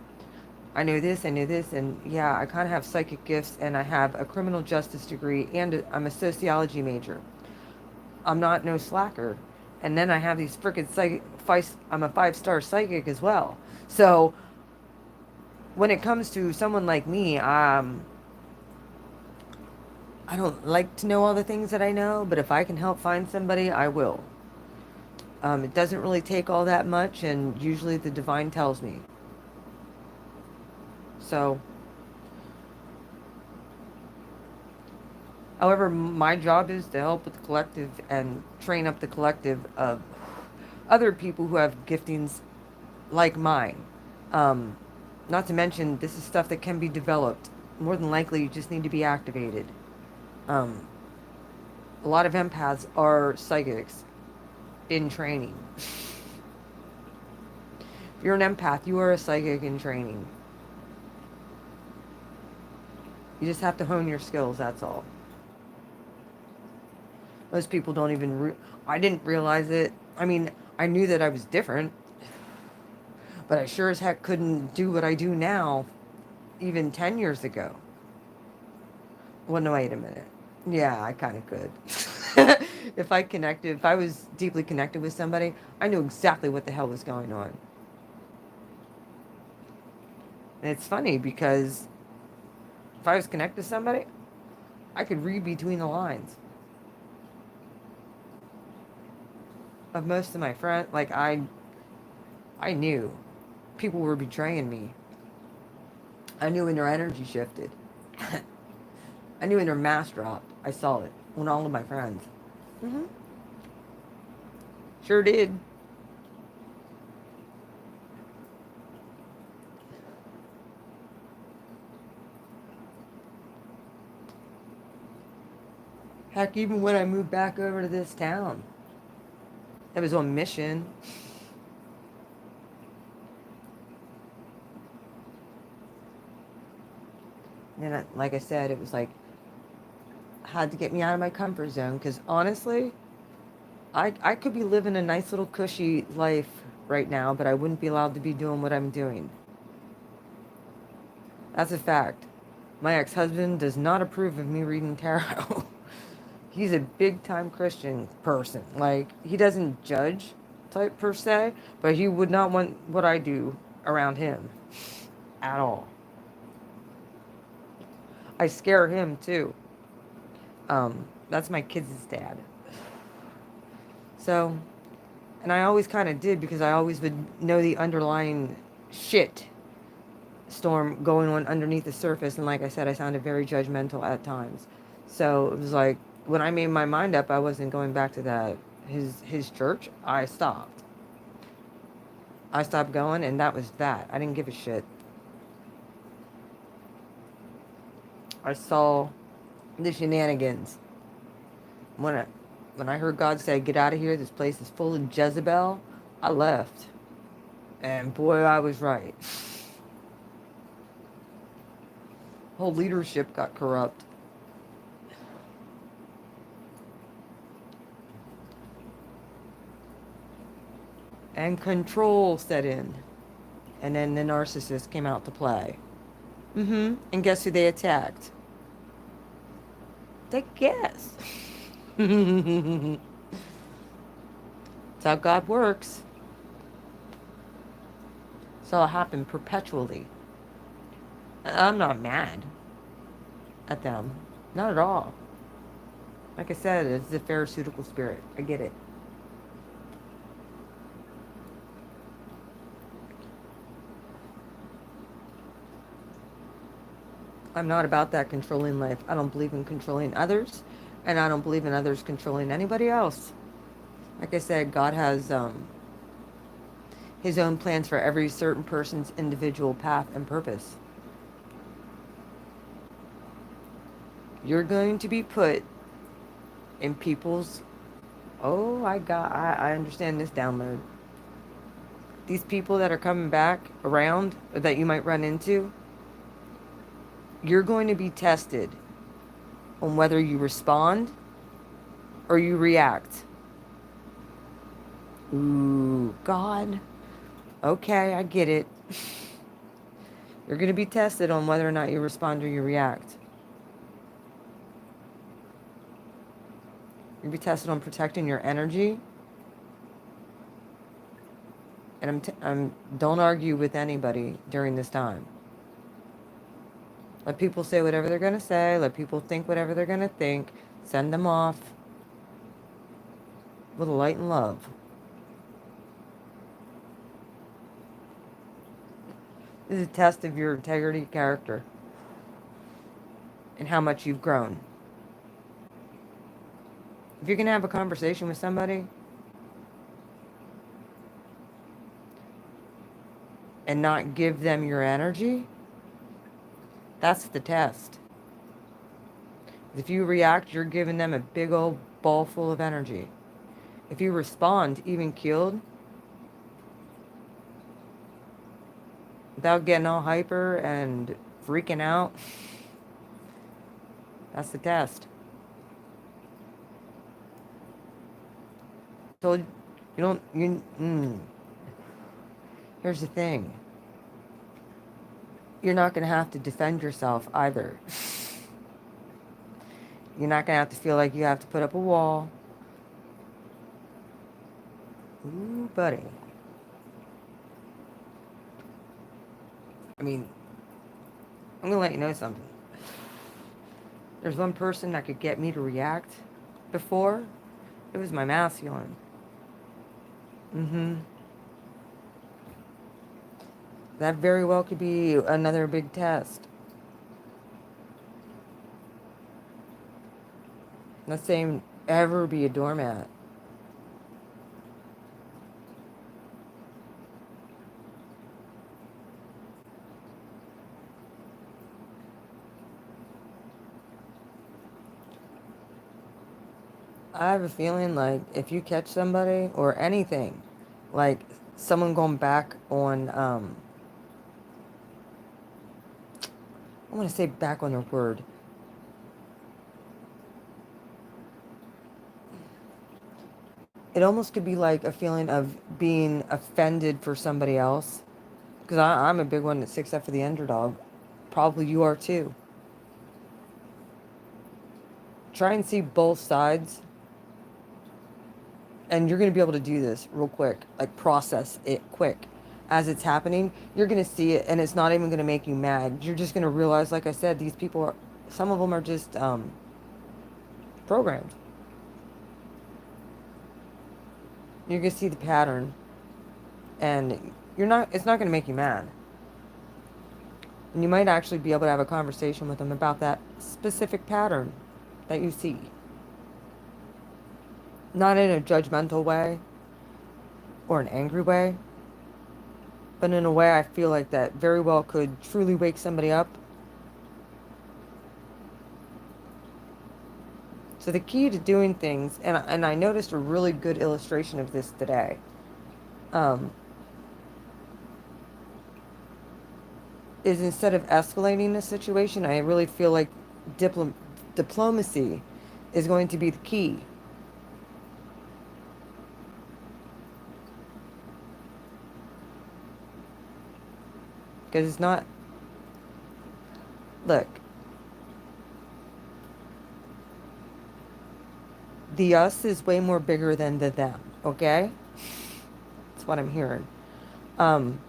I know this, and yeah, I kind of have psychic gifts, and I have a criminal justice degree, and I'm a sociology major. I'm not no slacker. And then I have these freaking I'm a 5-star psychic as well. So when it comes to someone like me, I don't like to know all the things that I know, but if I can help find somebody, I will. It doesn't really take all that much, and usually the divine tells me. So, however, my job is to help with the collective and train up the collective of other people who have giftings like mine. Um, Not to mention, this is stuff that can be developed. More than likely, you just need to be activated. Um, a lot of empaths are psychics in training. If you're an empath, you are a psychic in training. You just have to hone your skills, that's all. Most people don't even I didn't realize it. I mean, I knew that I was different, but I sure as heck couldn't do what I do now even 10 years ago. Well, no, wait a minute. Yeah, I kind of could. If I was deeply connected with somebody, I knew exactly what the hell was going on. And it's funny because if I was connected to somebody, I could read between the lines. of most of my friends. Like, I knew people were betraying me. I knew when their energy shifted. I knew when their mask dropped. I saw it on all of my friends. Hmm. Sure did. Heck, even when I moved back over to this town, it was on mission. And like I said, it was like, had to get me out of my comfort zone. Because honestly, I could be living a nice little cushy life right now, but I wouldn't be allowed to be doing what I'm doing. That's a fact. My ex-husband does not approve of me reading tarot. He's a big time Christian person. Like, he doesn't judge type per se, but he would not want what I do around him at all. I scare him too. That's my kids' dad. So, and I always kind of did because I always would know the underlying shit storm going on underneath the surface. And like I said, I sounded very judgmental at times. So it was like when I made my mind up, I wasn't going back to that his church. I stopped. I stopped going, and that was that. I didn't give a shit. I saw the shenanigans when I heard God say, "Get out of here. This place is full of Jezebel." I left, and boy, I was right. Whole leadership got corrupt. And control set in. And then the narcissist came out to play. Mm-hmm. And guess who they attacked? The guess. That's how God works. So it happened perpetually. I'm not mad at them. Not at all. Like I said, it's the pharisaical spirit. I get it. I'm not about that controlling life. I don't believe in controlling others, and I don't believe in others controlling anybody else. Like I said, God has his own plans for every certain person's individual path and purpose. You're going to be put in people's, oh, I understand this download. These people that are coming back around, or that you might run into, you're going to be tested on whether you respond or you react. Ooh, God. Okay, I get it. You're going to be tested on whether or not you respond or you react. You're going to be tested on protecting your energy. And I'm don't argue with anybody during this time. Let people say whatever they're going to say. Let people think whatever they're going to think. Send them off with light and love. This is a test of your integrity, character, and how much you've grown. If you're going to have a conversation with somebody and not give them your energy, that's the test. If you react, you're giving them a big old ball full of energy. If you respond, even keeled, without getting all hyper and freaking out, that's the test. Told you don't, here's the thing. You're not going to have to defend yourself either. You're not going to have to feel like you have to put up a wall. Ooh, buddy. I mean, I'm going to let you know something. There's one person that could get me to react before. It was my masculine. Mm-hmm. That very well could be another big test. Not saying ever be a doormat. I have a feeling like if you catch somebody or anything, like someone going back on, I want to say back on their word. It almost could be like a feeling of being offended for somebody else. Because I'm a big one that sticks up for the underdog. Probably you are too. Try and see both sides, and you're going to be able to do this real quick. Like process it quick. As it's happening, you're going to see it, and it's not even going to make you mad. You're just going to realize, like I said, these people are, some of them are just programmed. You're going to see the pattern, and it's not going to make you mad. And you might actually be able to have a conversation with them about that specific pattern that you see. Not in a judgmental way or an angry way, but in a way I feel like that very well could truly wake somebody up. So the key to doing things, and I noticed a really good illustration of this today. Um, is instead of escalating the situation, I really feel like diplomacy is going to be the key. Because it's not, look, the us is way more bigger than the them, okay? That's what I'm hearing. Um,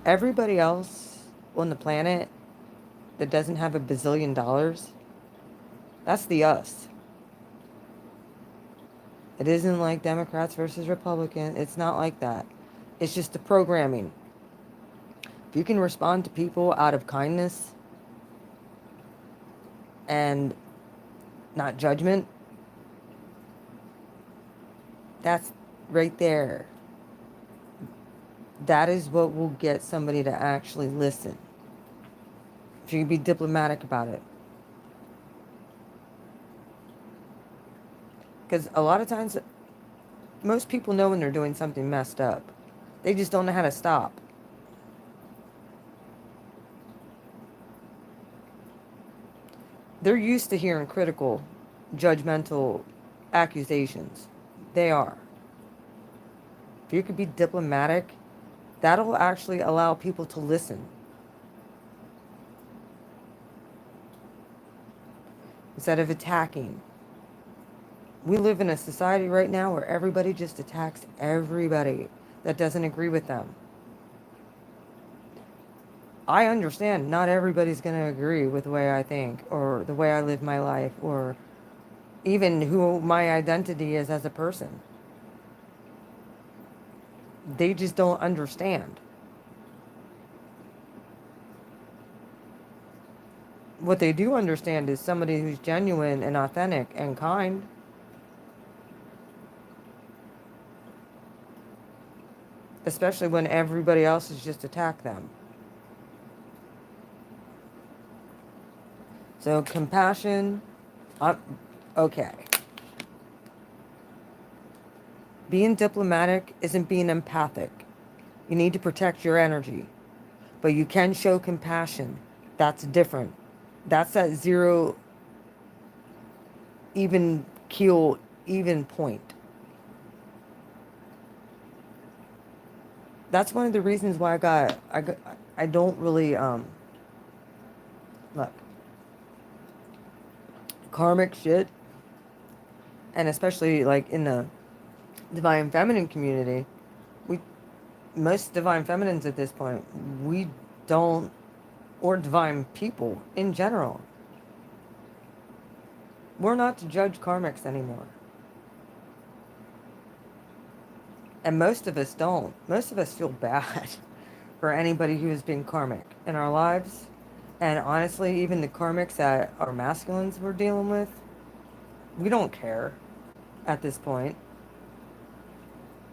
Everybody else on the planet that doesn't have $1 billion, that's the us. It isn't like Democrats versus Republicans. It's not like that. It's just the programming. If you can respond to people out of kindness and not judgment, that's right there. That is what will get somebody to actually listen. If you can be diplomatic about it. Because a lot of times, most people know when they're doing something messed up. They just don't know how to stop. They're used to hearing critical, judgmental accusations. They are. If you could be diplomatic, that'll actually allow people to listen. Instead of attacking. We live in a society right now where everybody just attacks everybody that doesn't agree with them. I understand not everybody's going to agree with the way I think or the way I live my life or even who my identity is as a person. They just don't understand. What they do understand is somebody who's genuine and authentic and kind. Especially when everybody else has just attacked them. So compassion, okay. Being diplomatic isn't being empathic. You need to protect your energy. But you can show compassion. That's different. That's that zero even keel, even point. That's one of the reasons why I don't really, look, karmic shit, and especially like in the divine feminine community, most divine feminines at this point, we don't, or divine people in general, we're not to judge karmics anymore. And most of us don't. Most of us feel bad for anybody who has been karmic in our lives. And honestly, even the karmics that our masculines we're dealing with, we don't care at this point.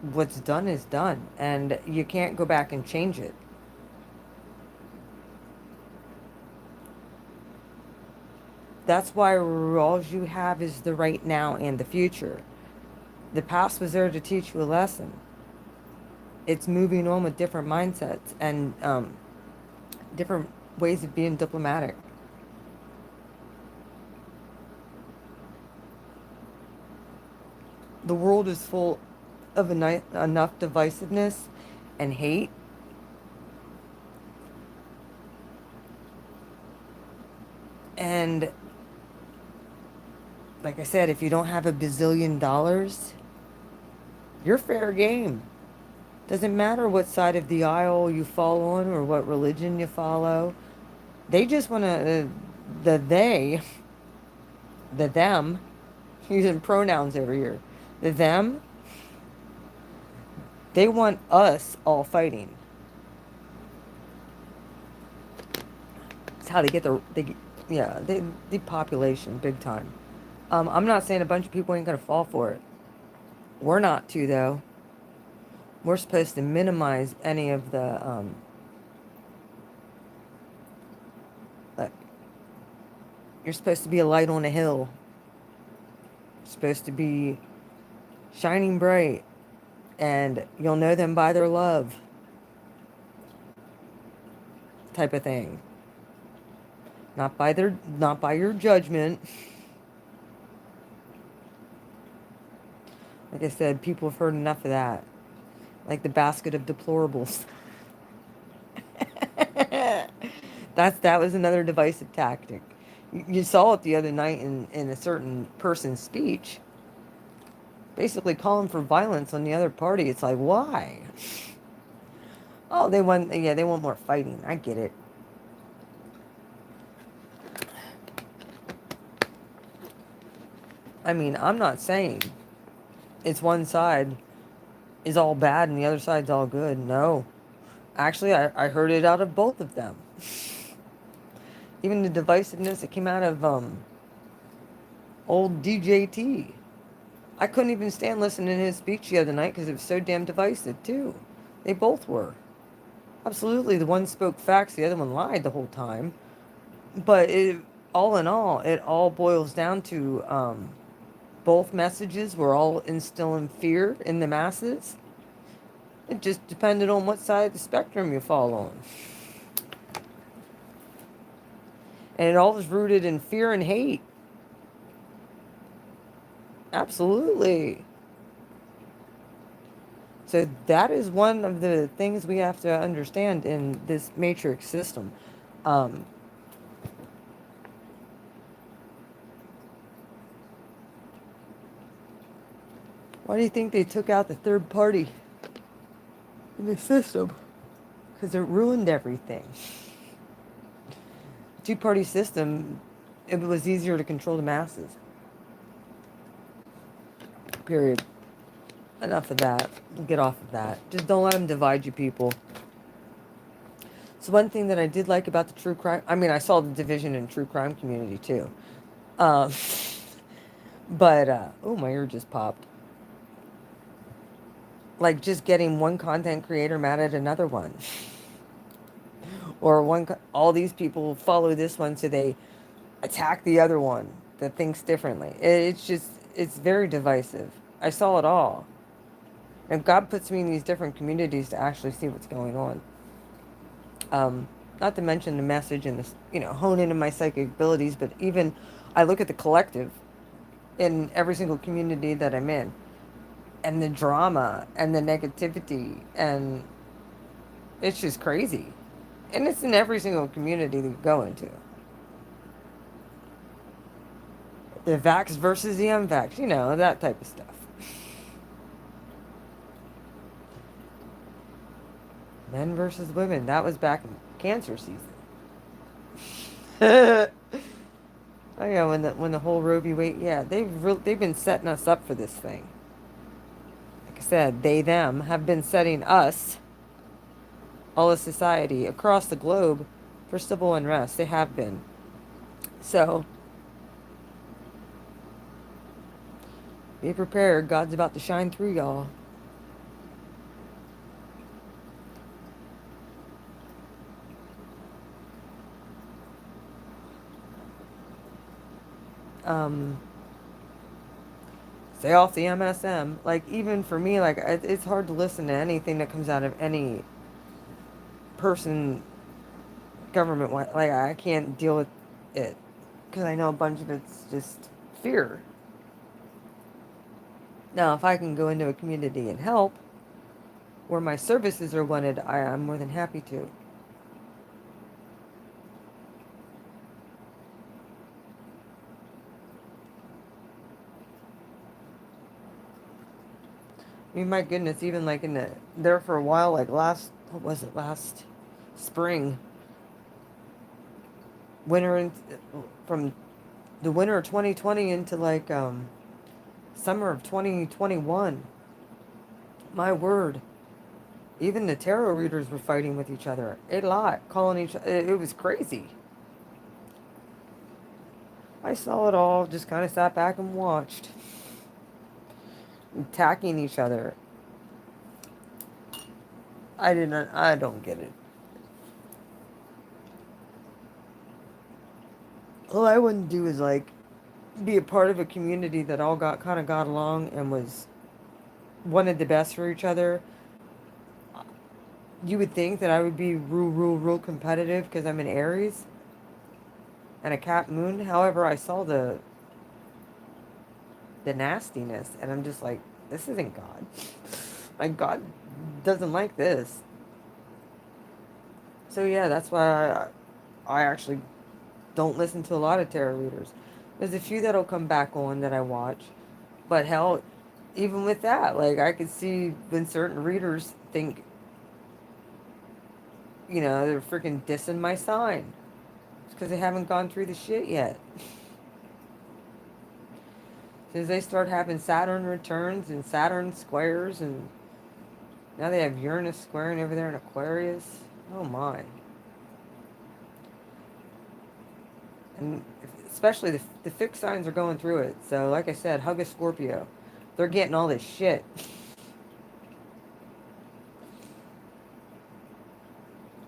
What's done is done, and you can't go back and change it. That's why all you have is the right now and the future. The past was there to teach you a lesson. It's moving on with different mindsets and different ways of being diplomatic. The world is full of enough divisiveness and hate. And like I said, if you don't have a bazillion dollars, you're fair game. Doesn't matter what side of the aisle you fall on or what religion you follow. They just want to, the they, the them, using pronouns over here. The them, they want us all fighting. It's how they get the population big time. I'm not saying a bunch of people ain't gonna fall for it. We're not to though. We're supposed to minimize any of the like, you're supposed to be a light on a hill. You're supposed to be shining bright, and you'll know them by their love, type of thing. Not by your judgment. Like I said, people have heard enough of that. Like the basket of deplorables. That was another divisive tactic. You saw it the other night in a certain person's speech. Basically calling for violence on the other party. It's like, why? Oh, they want more fighting. I get it. I mean, I'm not saying it's one side is all bad and the other side's all good. No. Actually, I heard it out of both of them. Even the divisiveness that came out of old DJT. I couldn't even stand listening to his speech the other night because it was so damn divisive, too. They both were. Absolutely, the one spoke facts, the other one lied the whole time. But all in all, it all boils down to both messages were all instilling fear in the masses. It just depended on what side of the spectrum you fall on. And it all was rooted in fear and hate. Absolutely. So that is one of the things we have to understand in this matrix system. Why do you think they took out the third party in the system? Because it ruined everything. Two-party system, it was easier to control the masses. Period. Enough of that. Get off of that. Just don't let them divide you, people. So one thing that I did like about the true crime, I mean, I saw the division in true crime community too. Um, but, oh, my ear just popped. Like just getting one content creator mad at another one. Or all these people follow this one so they attack the other one that thinks differently. It's very divisive. I saw it all. And God puts me in these different communities to actually see what's going on. Not to mention the message and hone into my psychic abilities, but even I look at the collective in every single community that I'm in, and the drama and the negativity, and it's just crazy. And it's in every single community that you go into. The vax versus the unvax, that type of stuff. Men versus women. That was back in cancer season. Oh yeah, when the whole Roe v. Wade, yeah, they've been setting us up for this thing. I said, they, them, have been setting us, all of society, across the globe for civil unrest. They have been. So, be prepared. God's about to shine through y'all. Um, Stay off the MSM. Like, even for me, like, it's hard to listen to anything that comes out of any person, government. Like, I can't deal with it. Because I know a bunch of it's just fear. Now, if I can go into a community and help, where my services are wanted, I'm more than happy to. I mean, my goodness, even like in there for a while, like what was it, last spring, winter, from the winter of 2020 into like summer of 2021. My word, even the tarot readers were fighting with each other a lot, calling each. It was crazy. I saw it all, just kind of sat back and watched, attacking each other. I didn't. I don't get it. All I wouldn't do is like be a part of a community that all got along and was wanted the best for each other. You would think that I would be real competitive because I'm an Aries and a Cap Moon. However, I saw the nastiness, and I'm just like, this isn't God. Like, God doesn't like this. So yeah, that's why I actually don't listen to a lot of tarot readers. There's a few that'll come back on that I watch, but hell, even with that, like, I could see when certain readers think, they're freaking dissing my sign. It's because they haven't gone through the shit yet. As they start having Saturn returns and Saturn squares, and now they have Uranus squaring over there in Aquarius. Oh my. And especially the fixed signs are going through it. So, like I said, hug a Scorpio. They're getting all this shit.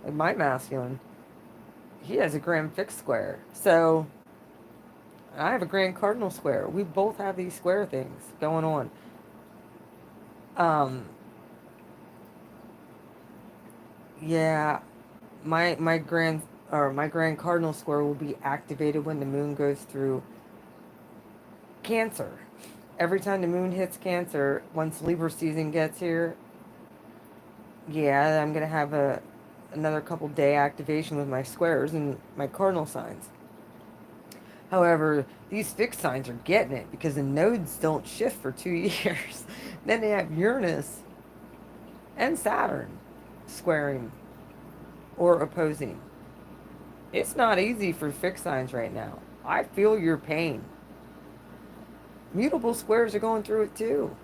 Like my masculine, he has a grand fixed square. So, I have a grand cardinal square. We both have these square things going on. Um, yeah, my grand cardinal square will be activated when the moon goes through Cancer. Every time the moon hits Cancer, once Libra season gets here, yeah, I'm gonna have another couple day activation with my squares and my cardinal signs. However, these fixed signs are getting it because the nodes don't shift for 2 years. Then they have Uranus and Saturn squaring or opposing. It's not easy for fixed signs right now. I feel your pain. Mutable squares are going through it too.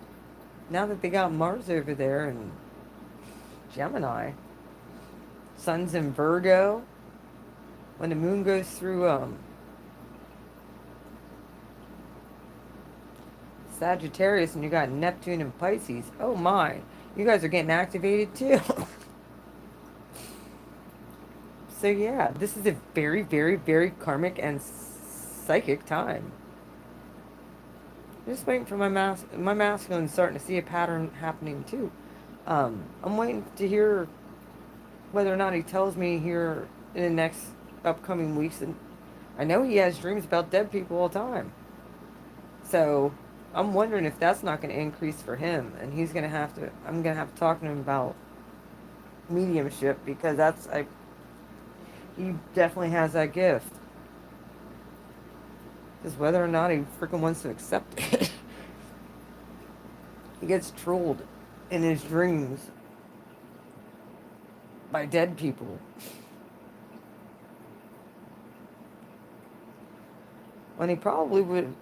Now that they got Mars over there and Gemini, Sun's in Virgo. When the moon goes through Sagittarius and you got Neptune and Pisces, oh my, you guys are getting activated too. So yeah, this is a very karmic and psychic time. Just waiting for my masculine starting to see a pattern happening too. I'm waiting to hear whether or not he tells me here in the next upcoming weeks. And I know he has dreams about dead people all the time. So I'm wondering if that's not going to increase for him, and I'm going to have to talk to him about mediumship because he definitely has that gift. Just whether or not he freaking wants to accept it. He gets trolled in his dreams by dead people. When he probably would,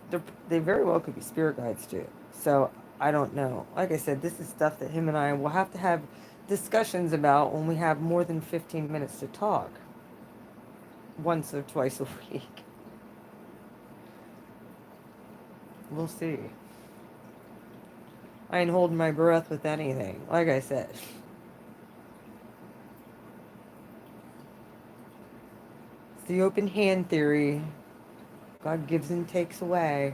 they very well could be spirit guides too. So I don't know. Like I said, this is stuff that him and I will have to have discussions about when we have more than 15 minutes to talk once or twice a week. We'll see. I ain't holding my breath with anything. Like I said, it's the open hand theory. God gives and takes away.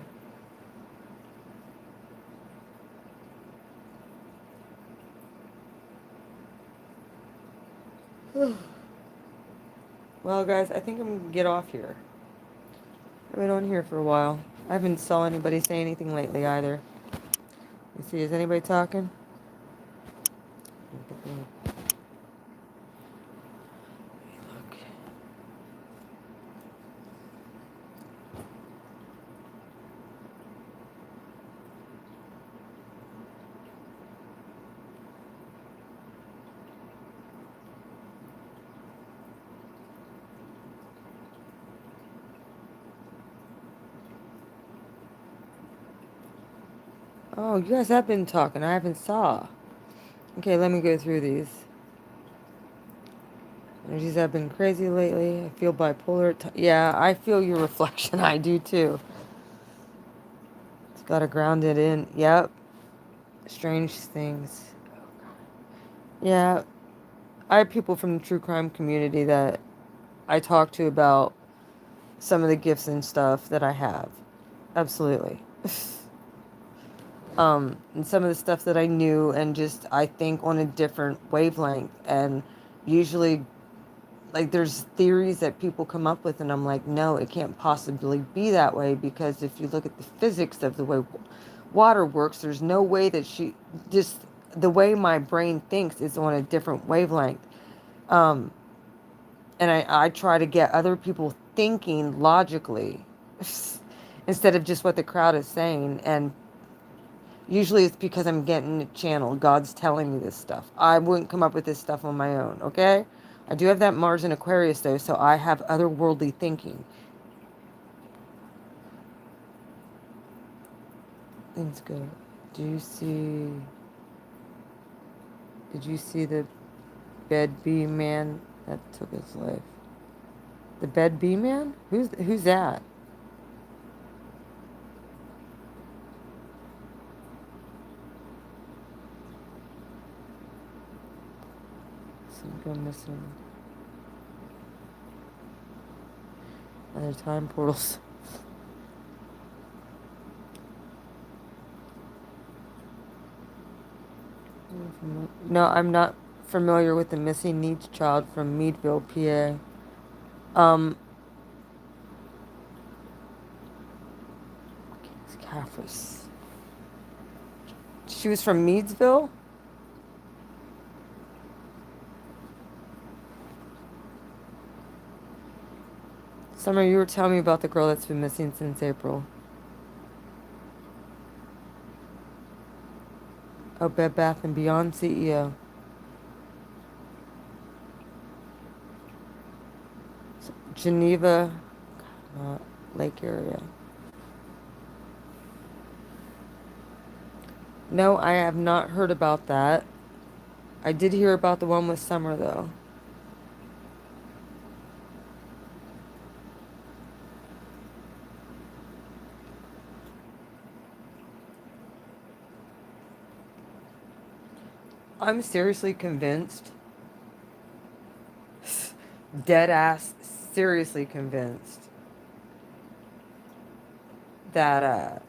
Well, guys, I think I'm gonna get off here. I've been on here for a while. I haven't saw anybody say anything lately either. You see, is anybody talking? Look. Oh, you guys have been talking. I haven't saw. Okay, let me go through these. Energies have been crazy lately. I feel bipolar. Yeah, I feel your reflection. I do too. It's got to ground it in. Yep. Strange things. Yeah, I have people from the true crime community that I talk to about some of the gifts and stuff that I have. Absolutely. And some of the stuff that I knew and just I think on a different wavelength, and usually like there's theories that people come up with and I'm like, no, it can't possibly be that way, because if you look at the physics of the way water works, there's no way that she just the way my brain thinks is on a different wavelength. um and I try to get other people thinking logically instead of just what the crowd is saying. And usually it's because I'm getting a channel. God's telling me this stuff. I wouldn't come up with this stuff on my own, okay? I do have that Mars in Aquarius, though, so I have otherworldly thinking. Things go. Do you see... Did you see the bed bee man that took his life? The bed bee man? Who's that? Some go missing. Other time portals. No, I'm not familiar with the missing needs child from Meadville, PA. It's Catholic. She was from Meadsville? Summer, you were telling me about the girl that's been missing since April. Oh, Bed Bath and Beyond CEO. Geneva, Lake area. No, I have not heard about that. I did hear about the one with Summer, though. I'm seriously convinced, dead ass, seriously convinced that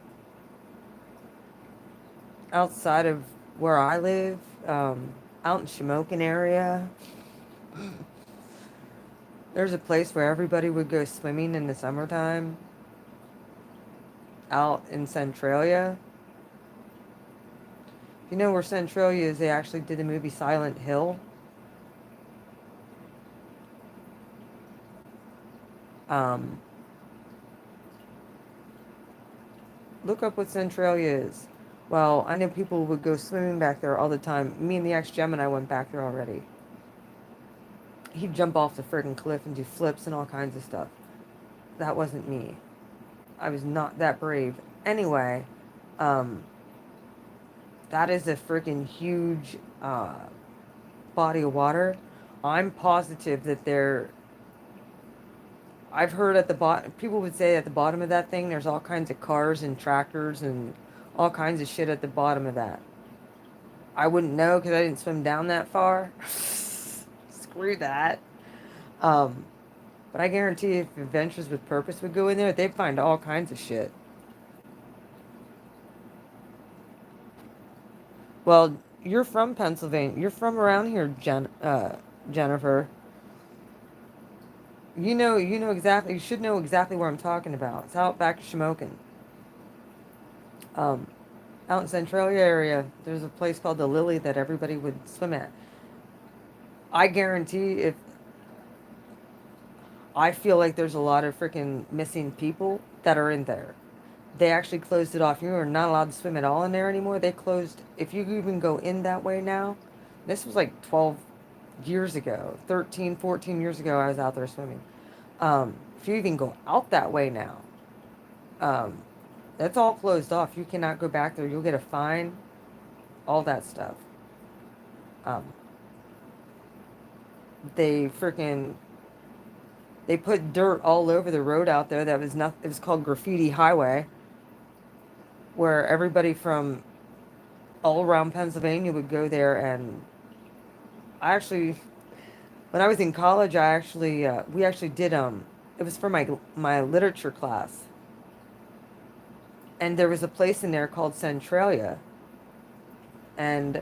outside of where I live, out in Shamokin area, there's a place where everybody would go swimming in the summertime out in Centralia. If you know where Centralia is, they actually did the movie Silent Hill. Um, Look up what Centralia is. Well, I know people would go swimming back there all the time. Me and the ex-Gemini went back there already. He'd jump off the friggin' cliff and do flips and all kinds of stuff. That wasn't me. I was not that brave. Anyway, That is a freaking huge body of water. I'm positive that there. I've heard at the bottom, people would say at the bottom of that thing, there's all kinds of cars and tractors and all kinds of shit at the bottom of that. I wouldn't know because I didn't swim down that far. Screw that. Um, but I guarantee if Adventures with Purpose would go in there, they'd find all kinds of shit. Well, you're from Pennsylvania. You're from around here, Jennifer. You know exactly. You should know exactly where I'm talking about. It's out back of Shamokin. Um, Out in Centralia area, there's a place called the Lily that everybody would swim at. I guarantee if I feel like there's a lot of freaking missing people that are in there. They actually closed it off. You are not allowed to swim at all in there anymore. They closed, if you even go in that way now, this was like 12 years ago, 13, 14 years ago, I was out there swimming. If you even go out that way now, um, that's all closed off. You cannot go back there. You'll get a fine, all that stuff. Um, they freaking they put dirt all over the road out there that was not it was called Graffiti Highway, where everybody from all around Pennsylvania would go there. And I actually, when I was in college, I actually we actually did it was for my literature class, and there was a place in there called Centralia, and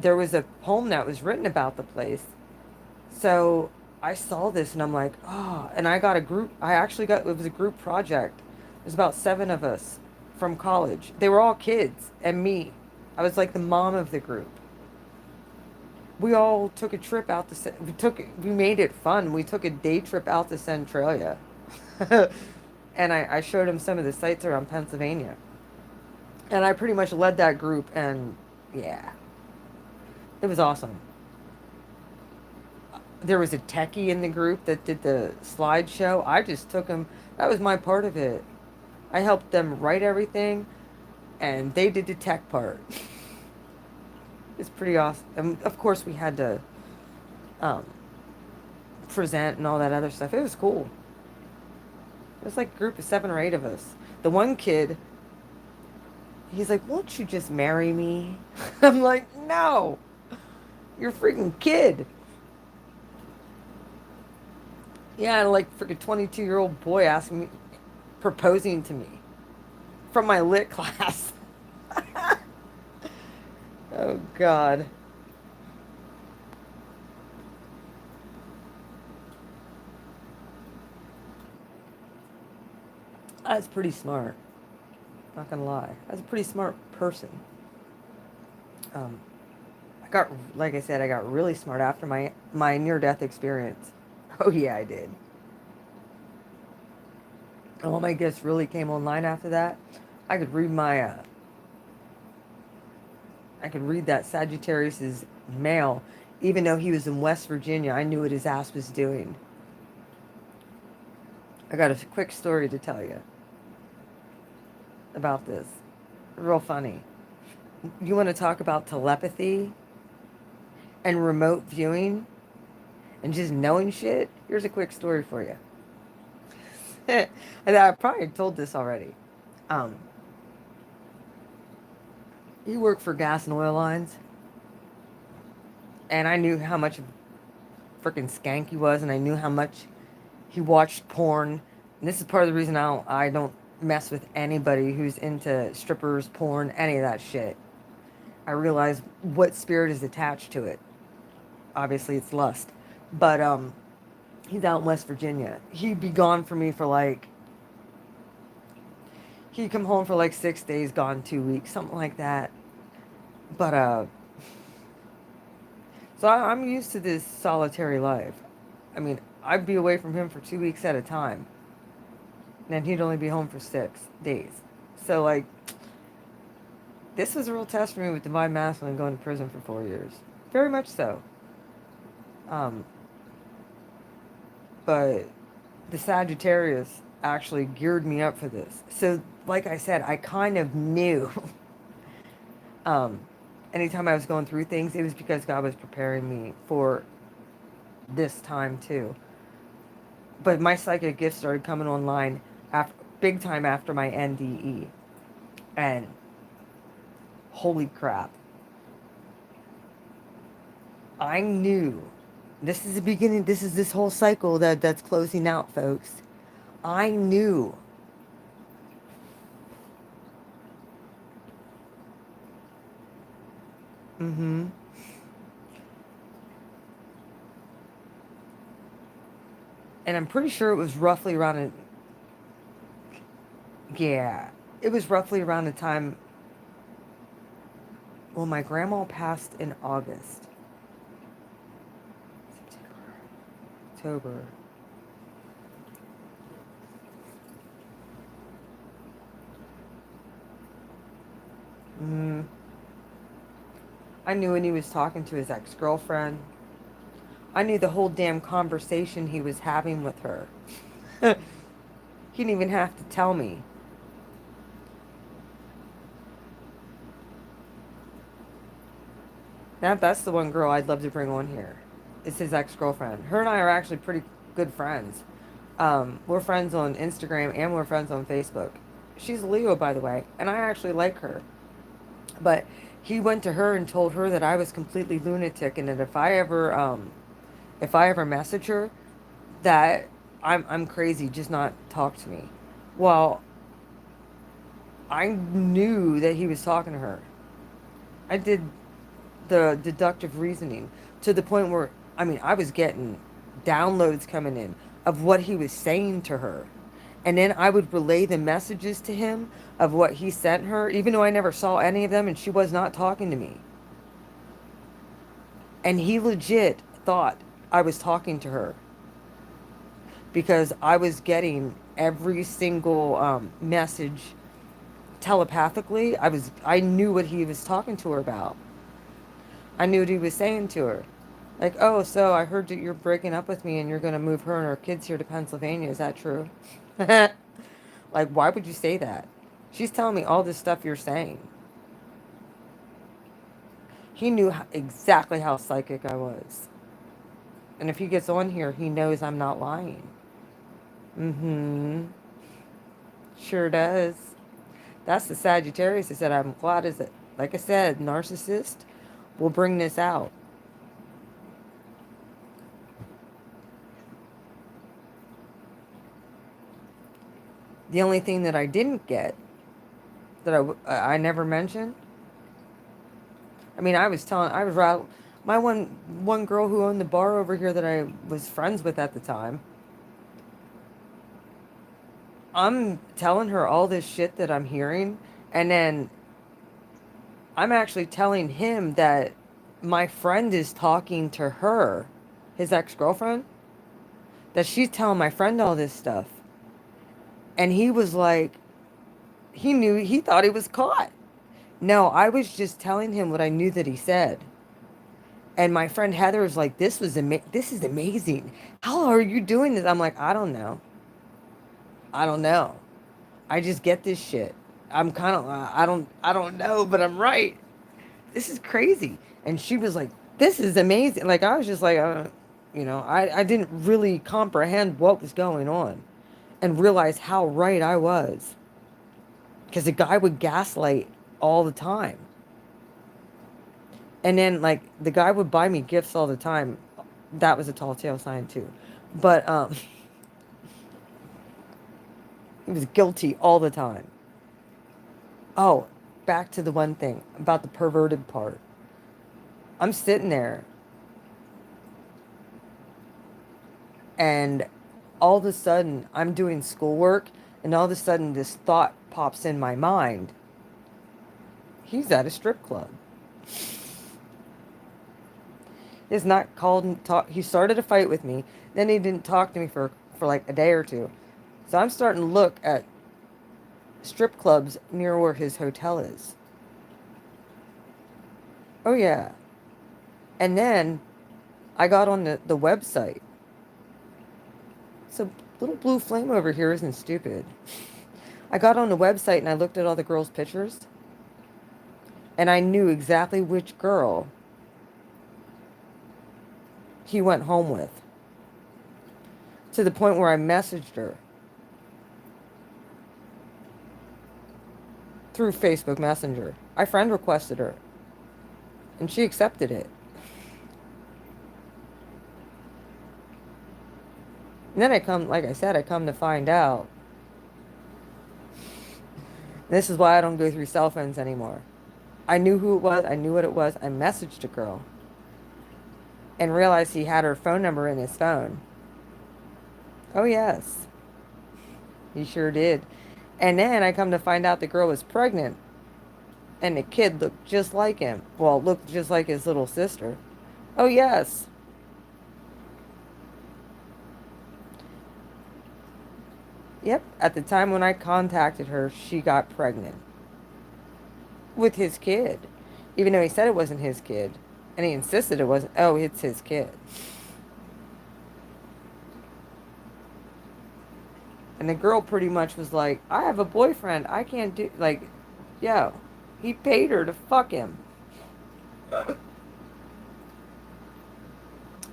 there was a poem that was written about the place. So I saw this and I'm like, oh, and I got a group. I actually got, it was a group project. There's about 7 of us from college. They were all kids and me. I was like the mom of the group. We all took a trip out to, we made it fun. We took a day trip out to Centralia. And I showed them some of the sites around Pennsylvania. And I pretty much led that group, and yeah, it was awesome. There was a techie in the group that did the slideshow. I just took them. That was my part of it. I helped them write everything, and they did the tech part. It's pretty awesome. And of course, we had to um, present and all that other stuff. It was cool. It was like a group of 7 or 8 of us. The one kid, he's like, "Won't you just marry me?" I'm like, "No, you're a freaking kid." Yeah, like freaking 22-year-old boy asking me, proposing to me from my lit class. Oh God. I was pretty smart. Not gonna lie. I was a pretty smart person. Um, I got, like I said, I got really smart after my near-death experience. Oh yeah, I did. All my gifts really came online after that. I could read I could read that Sagittarius's mail, even though he was in West Virginia. I knew what his ass was doing. I got a quick story to tell you about this. Real funny. You want to talk about telepathy and remote viewing and just knowing shit? Here's a quick story for you. And I probably told this already. Um, he worked for gas and oil lines, and I knew how much of a freaking skank he was, and I knew how much he watched porn. And this is part of the reason I don't mess with anybody who's into strippers, porn, any of that shit. I realize what spirit is attached to it. Obviously, it's lust. But he's out in West Virginia. He'd be gone for me for like, he'd come home for like 6 days, gone 2 weeks, something like that. But so I'm used to this solitary life. I mean, I'd be away from him for 2 weeks at a time, and then he'd only be home for 6 days. So like, this was a real test for me with Divine Masculine going to prison for 4 years. Very much so. Um, but the Sagittarius actually geared me up for this. So, like I said, I kind of knew. Um, anytime I was going through things, it was because God was preparing me for this time too. But my psychic gifts started coming online after, big time after my NDE. And holy crap, I knew this is the beginning. This is this whole cycle that's closing out, folks. I knew. Mm-hmm. And I'm pretty sure it was roughly around a, yeah, it was roughly around the time. Well, my grandma passed in August, September, October. Mm, I knew when he was talking to his ex-girlfriend. I knew the whole damn conversation he was having with her. He didn't even have to tell me. That's the one girl I'd love to bring on here. It's his ex-girlfriend. Her and I are actually pretty good friends. We're friends on Instagram and we're friends on Facebook. She's a Leo, by the way, and I actually like her. But he went to her and told her that I was completely lunatic, and that if I ever message her, that I'm crazy, just not talk to me. Well, I knew that he was talking to her. I did the deductive reasoning to the point where, I mean, I was getting downloads coming in of what he was saying to her. And then I would relay the messages to him of what he sent her, even though I never saw any of them and she was not talking to me. And he legit thought I was talking to her because I was getting every single message telepathically. I knew what he was talking to her about. I knew what he was saying to her. Like, oh, so I heard that you're breaking up with me and you're going to move her and her kids here to Pennsylvania. Is that true? Like, why would you say that? She's telling me all this stuff you're saying. He knew exactly how psychic I was. And if he gets on here, he knows I'm not lying. Mm-hmm. Sure does. That's the Sagittarius that said, I'm glad as it. Like I said, narcissist will bring this out. The only thing that I didn't get, that I never mentioned, I mean, I was right. My one girl who owned the bar over here that I was friends with at the time, I'm telling her all this shit that I'm hearing, and then I'm actually telling him that my friend is talking to her, his ex-girlfriend, that she's telling my friend all this stuff. And he was like, he thought he was caught. No, I was just telling him what I knew that he said. And my friend Heather was like, this is amazing. How are you doing this? I'm like, I don't know. I don't know. I just get this shit. I'm kind of, I don't know, but I'm right. This is crazy. And she was like, this is amazing. Like, I was just like, I didn't really comprehend what was going on and realize how right I was. Because the guy would gaslight all the time. And then, like, the guy would buy me gifts all the time. That was a tall tale sign, too. But, he was guilty all the time. Oh, back to the one thing about the perverted part. I'm sitting there, and all of a sudden, I'm doing schoolwork, and all of a sudden, this thought pops in my mind. He's at a strip club. He's not called and talk. He started a fight with me. Then he didn't talk to me for like a day or two. So I'm starting to look at strip clubs near where his hotel is. Oh, yeah. And then I got on the website. So little blue flame over here isn't stupid. I got on the website and I looked at all the girls' pictures. And I knew exactly which girl he went home with. To the point where I messaged her through Facebook Messenger. I friend requested her. And she accepted it. And then like I said, I come to find out. This is why I don't go through cell phones anymore. I knew who it was. I knew what it was. I messaged a girl and realized he had her phone number in his phone. Oh, yes. He sure did. And then I come to find out the girl was pregnant. And the kid looked just like him. Well, looked just like his little sister. Oh, yes. Yep. At the time when I contacted her, she got pregnant. With his kid. Even though he said it wasn't his kid. And he insisted it wasn't. Oh, it's his kid. And the girl pretty much was like, I have a boyfriend. I can't do... Like, yo, he paid her to fuck him.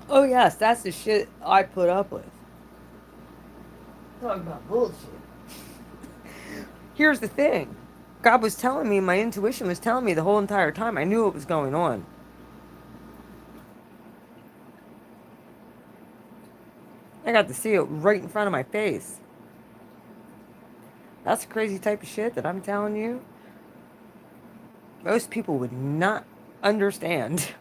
Oh, yes, that's the shit I put up with. Talk about bullshit. Here's the thing. God was telling me, my intuition was telling me the whole entire time. I knew what was going on. I got to see it right in front of my face. That's the crazy type of shit that I'm telling you. Most people would not understand.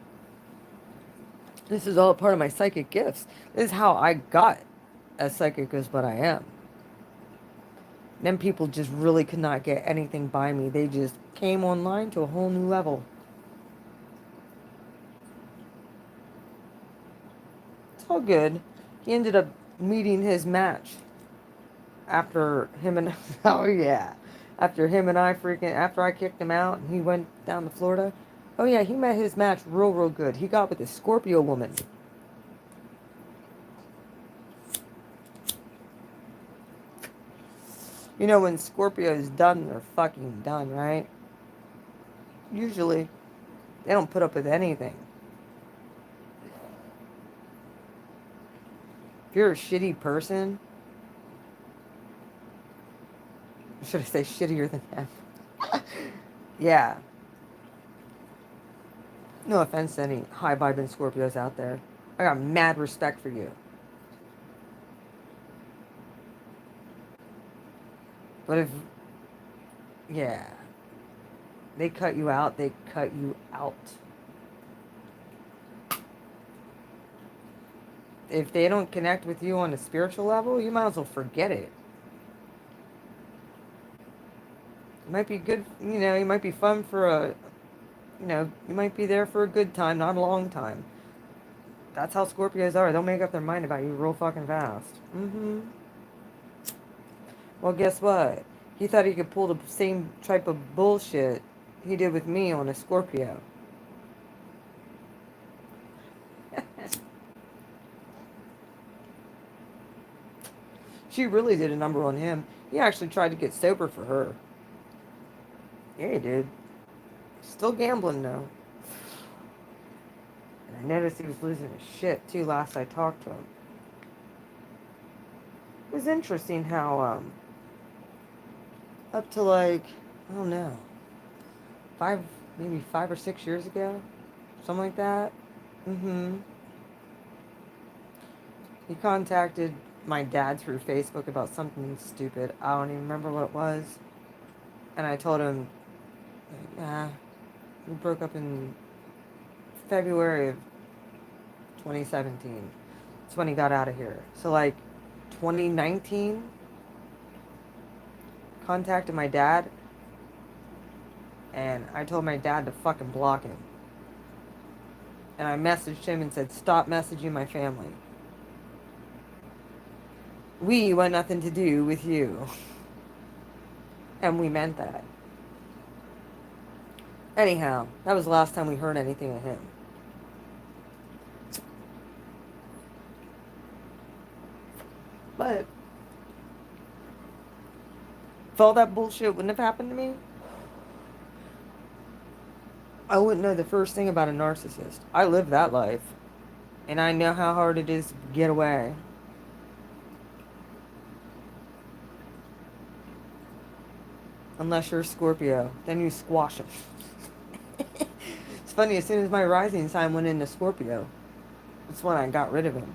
This is all part of my psychic gifts. This is how I got as psychic as what I am. Then people just really could not get anything by me. They just came online to a whole new level. It's all good. He ended up meeting his match after him and oh yeah, after him and I freaking after I kicked him out and he went down to Florida. Oh yeah, he met his match real good. He got with a Scorpio woman. You know, when Scorpio's done, they're fucking done, right? Usually, they don't put up with anything. If you're a shitty person, or should I say shittier than them? Yeah. No offense to any high vibing Scorpios out there. I got mad respect for you. But if, yeah, they cut you out, they cut you out. If they don't connect with you on a spiritual level, you might as well forget it. It might be good, you know, you might be fun for a, you know, you might be there for a good time, not a long time. That's how Scorpios are. They'll make up their mind about you real fucking fast. Mm-hmm. Well, guess what? He thought he could pull the same type of bullshit he did with me on a Scorpio. She really did a number on him. He actually tried to get sober for her. Yeah, he did. Still gambling, though. And I noticed he was losing his shit, too, last I talked to him. It was interesting how, up to like, I don't know, maybe 5 or 6 years ago, something like that. Mm-hmm. He contacted my dad through Facebook about something stupid. I don't even remember what it was. And I told him, nah, we broke up in February of 2017. That's when he got out of here. So like 2019, contacted my dad, and I told my dad to fucking block him. And I messaged him and said, stop messaging my family. We want nothing to do with you. And we meant that. Anyhow, that was the last time we heard anything of him. But if all that bullshit wouldn't have happened to me, I wouldn't know the first thing about a narcissist. I live that life, and I know how hard it is to get away. Unless you're a Scorpio, then you squash them. It's funny, as soon as my rising sign went into Scorpio, that's when I got rid of him.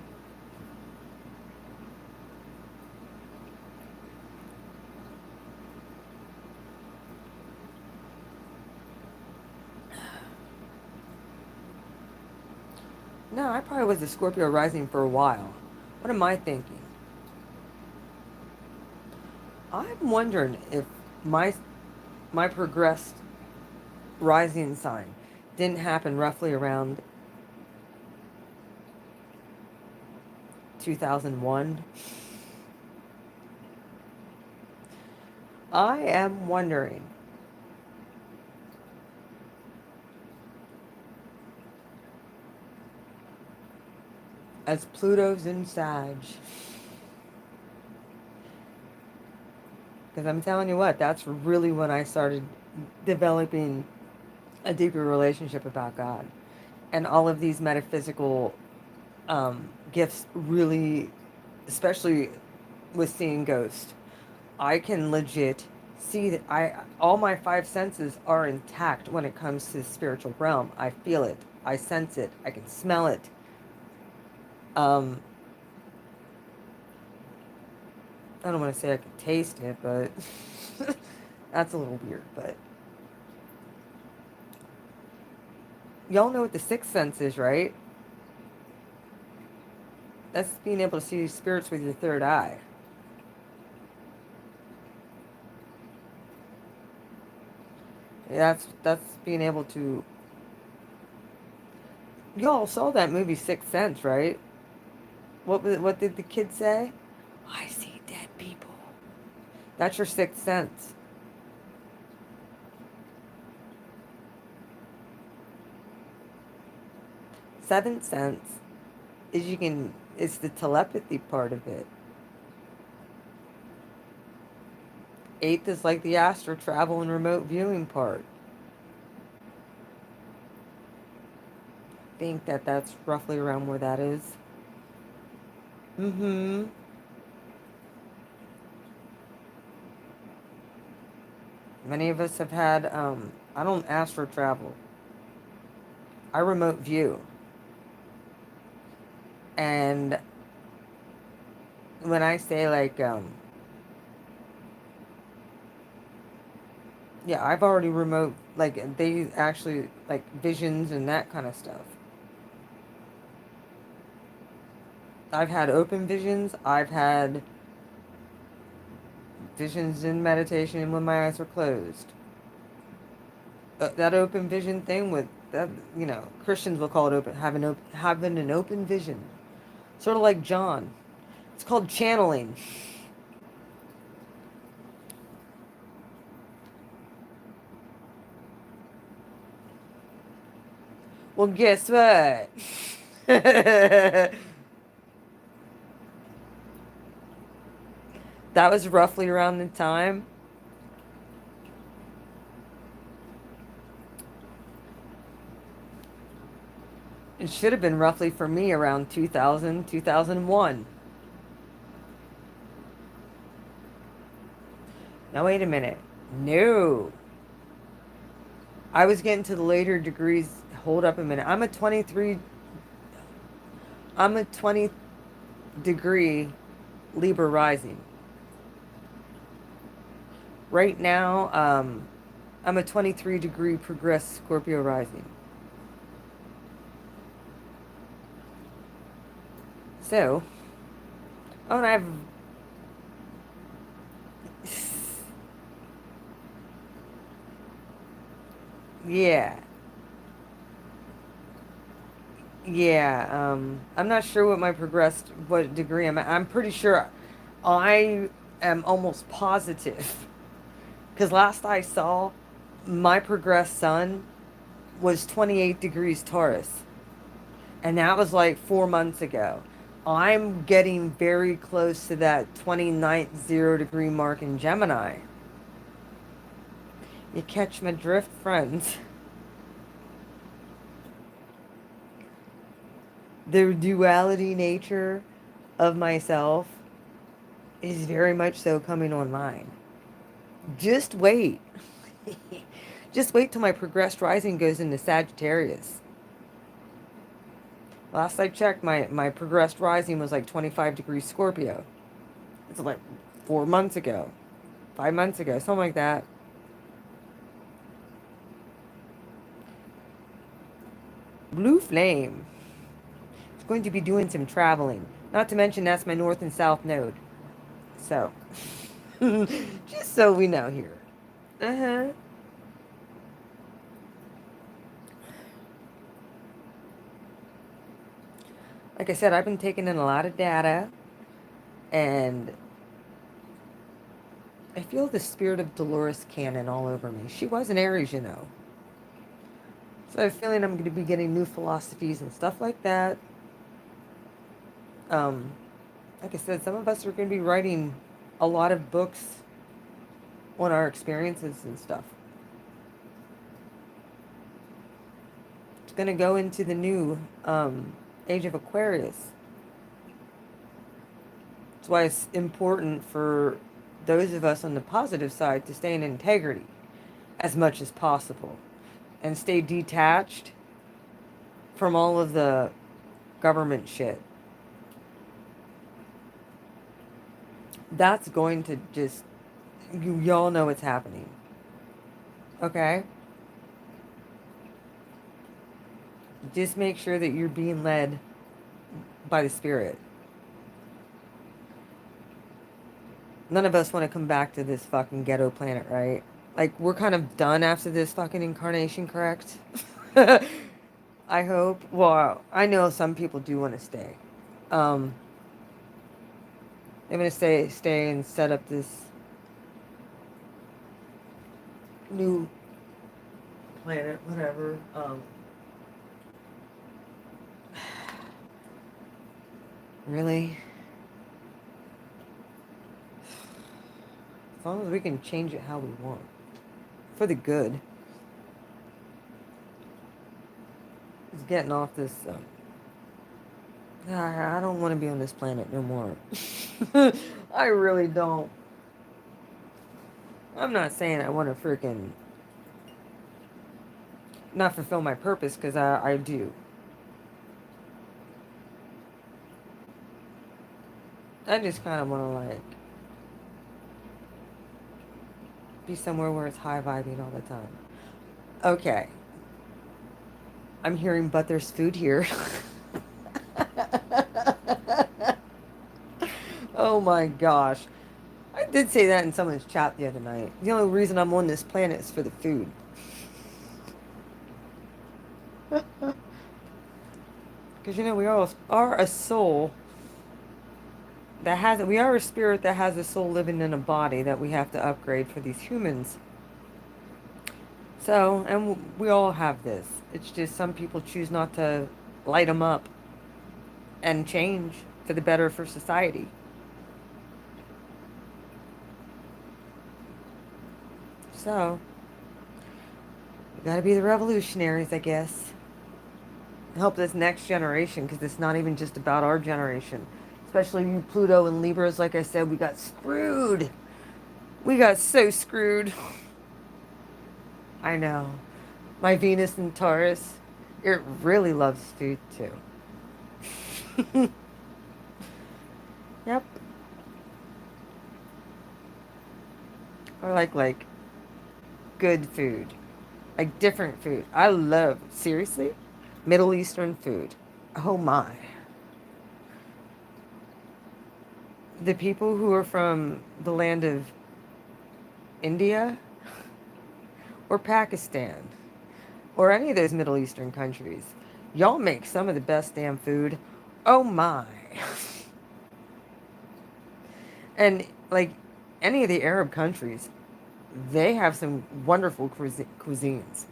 No, I probably was a Scorpio rising for a while. What am I thinking? I'm wondering if my progressed rising sign didn't happen roughly around 2001. I am wondering. As Pluto's in Sag. Because I'm telling you what, that's really when I started developing a deeper relationship about God. And all of these metaphysical gifts really, especially with seeing ghosts, I can legit see that all my five senses are intact when it comes to the spiritual realm. I feel it, I sense it, I can smell it. Um, I don't want to say I can taste it, but that's a little weird. But y'all know what the sixth sense is, right? That's being able to see spirits with your third eye. That's being able to. Y'all saw that movie Sixth Sense, right? What did the kid say? I see dead people. That's your sixth sense. Seventh sense is the telepathy part of it. Eighth is like the astral travel and remote viewing part. I think that's roughly around where that is. Mm-hmm. Many of us have had, I don't astral travel. I remote view. And when I say like, yeah, I've already remote, like, they actually, like, visions and that kind of stuff. I've had open visions. I've had visions in meditation when my eyes were closed. That open vision thing with that, Christians will call it having an open vision, sort of like John. It's called channeling. Well, guess what? That was roughly around the time. It should have been roughly for me around 2000, 2001. Now, wait a minute. No. I was getting to the later degrees. Hold up a minute. I'm a 20 degree Libra rising. Right now, I'm a 23 degree progressed Scorpio rising. So, oh, and I've yeah, yeah. I'm not sure what degree I'm at. I'm pretty sure I am almost positive because last I saw, my progressed sun was 28 degrees Taurus, and that was like 4 months ago. I'm getting very close to that 29th 0 degree mark in Gemini. You catch my drift, friends? The duality nature of myself is very much so coming online. Just wait. Just wait till my progressed rising goes into Sagittarius. Last I checked, my progressed rising was like 25 degrees Scorpio. It's like 4 months ago, 5 months ago, something like that. Blue Flame. It's going to be doing some traveling. Not to mention that's my north and south node. So, just so we know here. Uh huh. Like I said, I've been taking in a lot of data, and I feel the spirit of Dolores Cannon all over me. She was an Aries, you know. So I have a feeling I'm going to be getting new philosophies and stuff like that. Um, like I said, some of us are going to be writing a lot of books on our experiences and stuff. It's going to go into the new age of Aquarius. That's why it's important for those of us on the positive side to stay in integrity as much as possible and stay detached from all of the government shit. That's going to just, y'all know what's happening. Okay? Just make sure that you're being led by the spirit. None of us want to come back to this fucking ghetto planet, right? Like, we're kind of done after this fucking incarnation, correct? I hope. Well, I know some people do want to stay. Um, they want to stay and set up this new planet, whatever. Really? As long as we can change it how we want. For the good. It's getting off this. I don't want to be on this planet no more. I really don't. I'm not saying I want to freaking not fulfill my purpose, because I do. I just kind of want to, like, be somewhere where it's high vibing all the time. Okay. I'm hearing but there's food here. Oh my gosh. I did say that in someone's chat the other night. The only reason I'm on this planet is for the food. Because, you know, we all are a soul that has, we are a spirit that has a soul living in a body that we have to upgrade for these humans. So, and we all have this. It's just some people choose not to light them up and change for the better for society. So, we gotta be the revolutionaries, I guess. Help this next generation, because it's not even just about our generation. Especially you Pluto and Libras, like I said, we got screwed. We got so screwed. I know. My Venus in Taurus, it really loves food too. Yep. Or like good food. Like different food. I love, seriously, Middle Eastern food. Oh my. The people who are from the land of India or Pakistan or any of those Middle Eastern countries, y'all make some of the best damn food. Oh my. And like any of the Arab countries, they have some wonderful cuisines.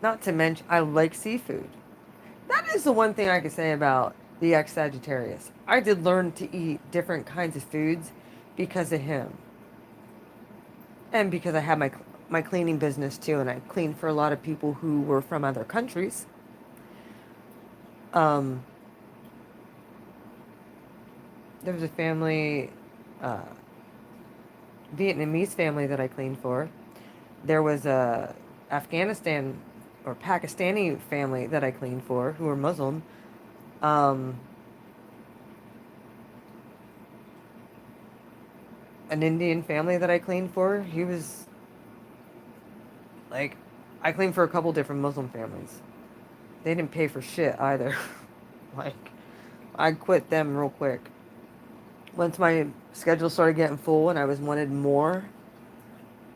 Not to mention, I like seafood. That is the one thing I could say about the ex Sagittarius. I did learn to eat different kinds of foods because of him. And because I had my my cleaning business too, and I cleaned for a lot of people who were from other countries. Um, there was a family, uh, Vietnamese family that I cleaned for. There was a Afghanistan or Pakistani family that I cleaned for who were Muslim. Um, an Indian family that I cleaned for. He was like, I cleaned for a couple different Muslim families. They didn't pay for shit either. Like, I quit them real quick. Once my schedule started getting full and I was wanted more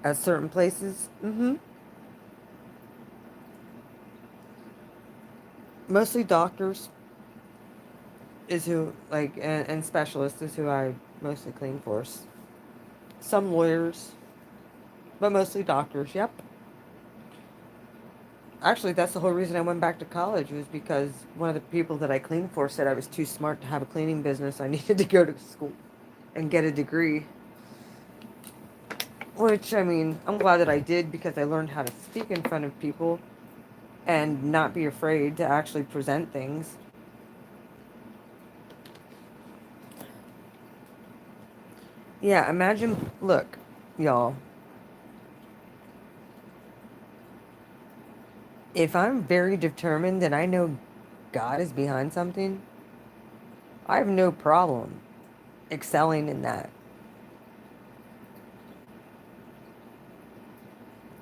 at certain places. Mostly doctors is who, like, and specialists is who I mostly clean for. Some lawyers, but mostly doctors, yep. Actually, that's the whole reason I went back to college was because one of the people that I cleaned for said I was too smart to have a cleaning business. I needed to go to school and get a degree. Which, I mean, I'm glad that I did because I learned how to speak in front of people and not be afraid to actually present things. Yeah, imagine, look, y'all, if I'm very determined and I know God is behind something, I have no problem excelling in that.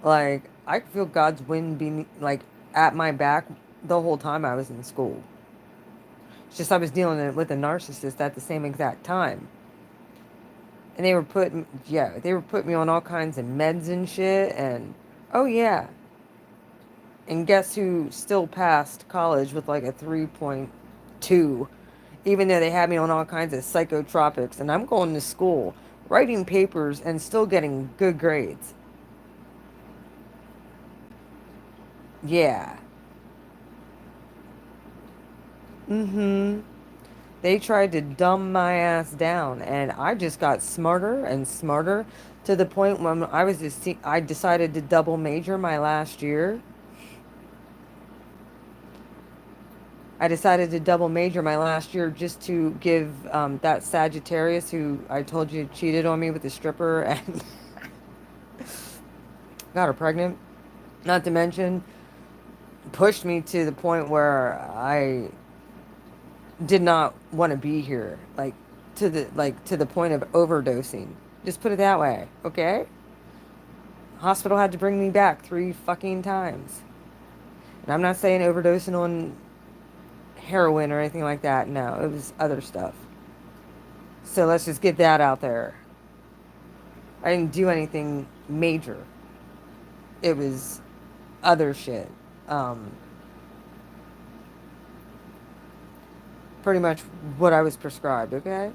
Like, I could feel God's wind being, like, at my back the whole time I was in school. It's just I was dealing with a narcissist at the same exact time. And they were putting me on all kinds of meds and shit, and, oh yeah. And guess who still passed college with, like, a 3.2, even though they had me on all kinds of psychotropics, and I'm going to school, writing papers, and still getting good grades. Yeah. They tried to dumb my ass down, and I just got smarter and smarter to the point when I decided to double major my last year. I decided to double major my last year just to give that Sagittarius who I told you cheated on me with the stripper and got her pregnant. Not to mention, pushed me to the point where I did not want to be here, to the point of overdosing. Just put it that way, okay? Hospital had to bring me back 3 fucking times. And I'm not saying overdosing on heroin or anything like that. No, it was other stuff. So let's just get that out there. I didn't do anything major. It was other shit. Pretty much what I was prescribed, okay?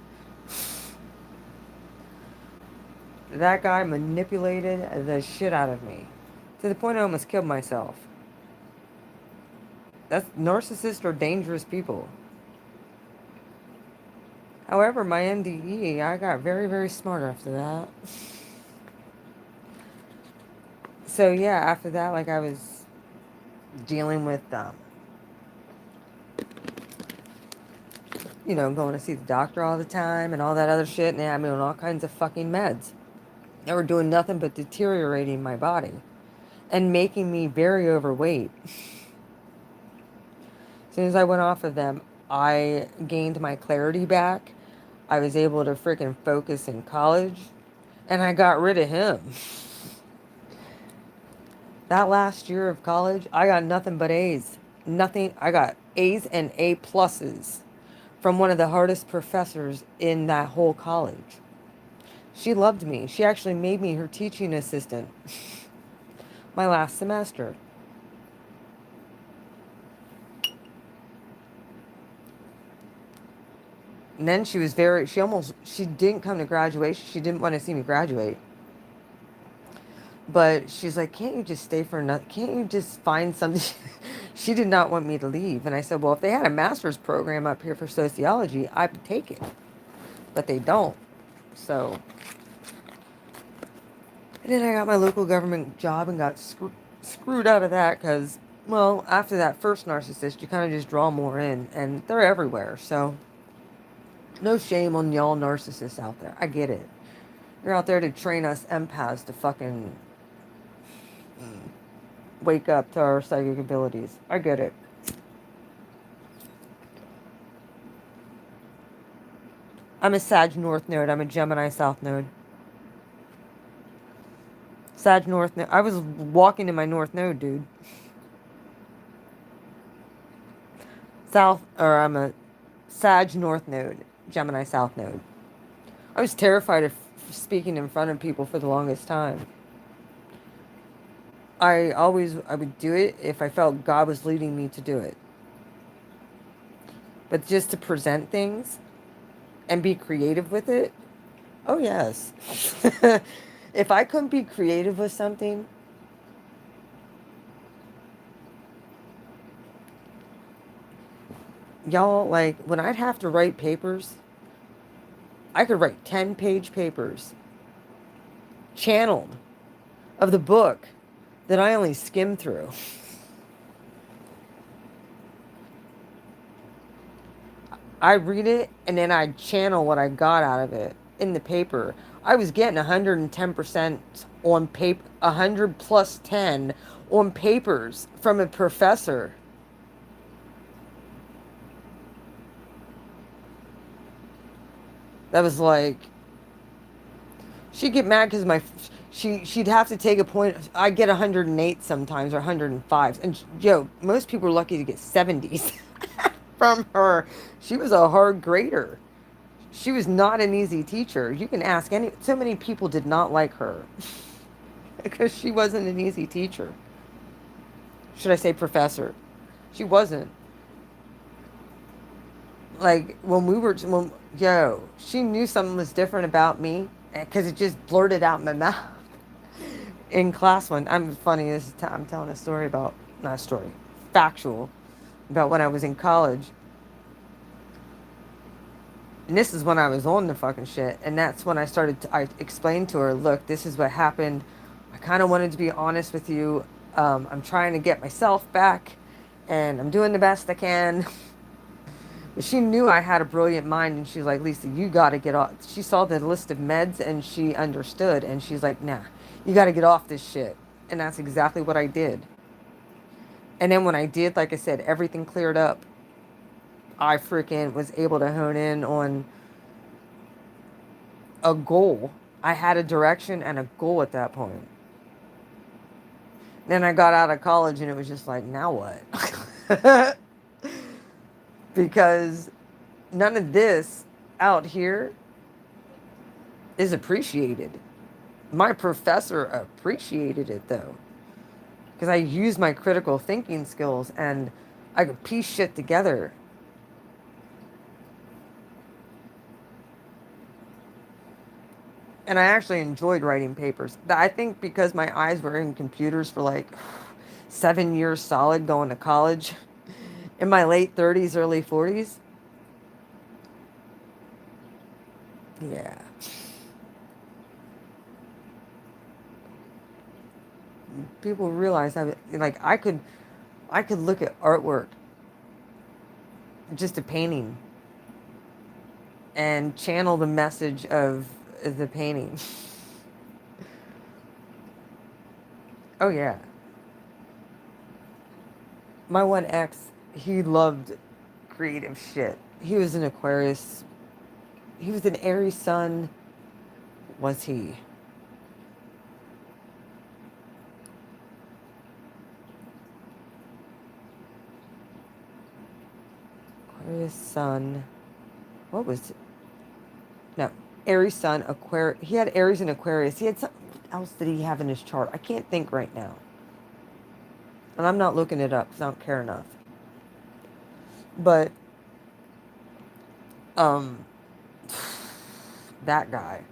That guy manipulated the shit out of me to the point I almost killed myself. That's narcissists are dangerous people. However, my NDE, I got very, very smart after that. So yeah, after that, like I was dealing with, going to see the doctor all the time and all that other shit, and they had me on all kinds of fucking meds. They were doing nothing but deteriorating my body and making me very overweight. As soon as I went off of them, I gained my clarity back. I was able to freaking focus in college, and I got rid of him. That last year of college, I got nothing but A's. Nothing. I got A's and A pluses from one of the hardest professors in that whole college. She loved me. She actually made me her teaching assistant my last semester. And then she didn't come to graduation. She didn't want to see me graduate. But she's like, can't you just stay for another, can't you just find something? She did not want me to leave. And I said, well, if they had a master's program up here for sociology, I would take it. But they don't. So And then I got my local government job and got screwed out of that because, well, after that first narcissist, you kind of just draw more in, and they're everywhere. So, no shame on y'all narcissists out there. I get it. You're out there to train us empaths to fucking wake up to our psychic abilities. I get it. I'm a Sag North node. I'm a Gemini South node. Sag North node. I was walking in my North node, dude. I'm a Sag North node, Gemini South node. I was terrified of speaking in front of people for the longest time. I would do it if I felt God was leading me to do it. But just to present things and be creative with it, oh yes. If I couldn't be creative with something, y'all, like when I'd have to write papers, I could write 10-page papers channeled of the book that I only skimmed through. I read it and then I channel what I got out of it in the paper. I was getting 110% on paper, 100 plus 10 on papers from a professor. That was like, she'd get mad because she'd have to take a point. I get 108 sometimes or 105. And yo, most people are lucky to get 70s from her. She was a hard grader. She was not an easy teacher. You can ask so many people did not like her because she wasn't an easy teacher. Should I say professor? She wasn't. Like she knew something was different about me because it just blurted out my mouth in class one. I'm funny. I'm telling a story about, not a story, factual, about when I was in college. And this is when I was on the fucking shit. And that's when I explained to her, look, this is what happened. I kind of wanted to be honest with you. I'm trying to get myself back and I'm doing the best I can. But she knew I had a brilliant mind and she's like, Lisa, you got to get off. She saw the list of meds and she understood. And she's like, nah, you got to get off this shit. And that's exactly what I did. And then when I did, like I said, everything cleared up. I freaking was able to hone in on a goal. I had a direction and a goal at that point. Then I got out of college and it was just like, now what? Because none of this out here is appreciated. My professor appreciated it though. Because I used my critical thinking skills and I could piece shit together. And I actually enjoyed writing papers. I think because my eyes were in computers for like 7 years solid going to college in my late 30s, early 40s. Yeah. People realize I could look at artwork, just a painting, and channel the message of the painting. Oh yeah. My one ex, he loved creative shit. He was an Aquarius. He was an Aries sun. Was he? Aquarius sun. What was it? No. Aries sun, Aquarius. He had Aries and Aquarius. He had something else that he have in his chart. I can't think right now. And I'm not looking it up because I don't care enough. But, that guy,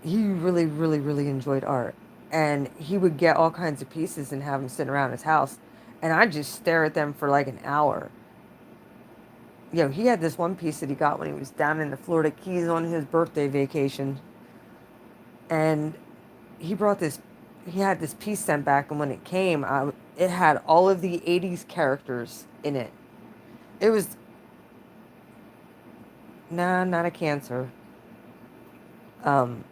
he really, really, really enjoyed art. And he would get all kinds of pieces and have them sit around his house. And I'd just stare at them for like an hour. He had this one piece that he got when he was down in the Florida Keys on his birthday vacation. And he brought this, he had this piece sent back, and when it came, it had all of the 80s characters in it. It was, nah, not a cancer. Um,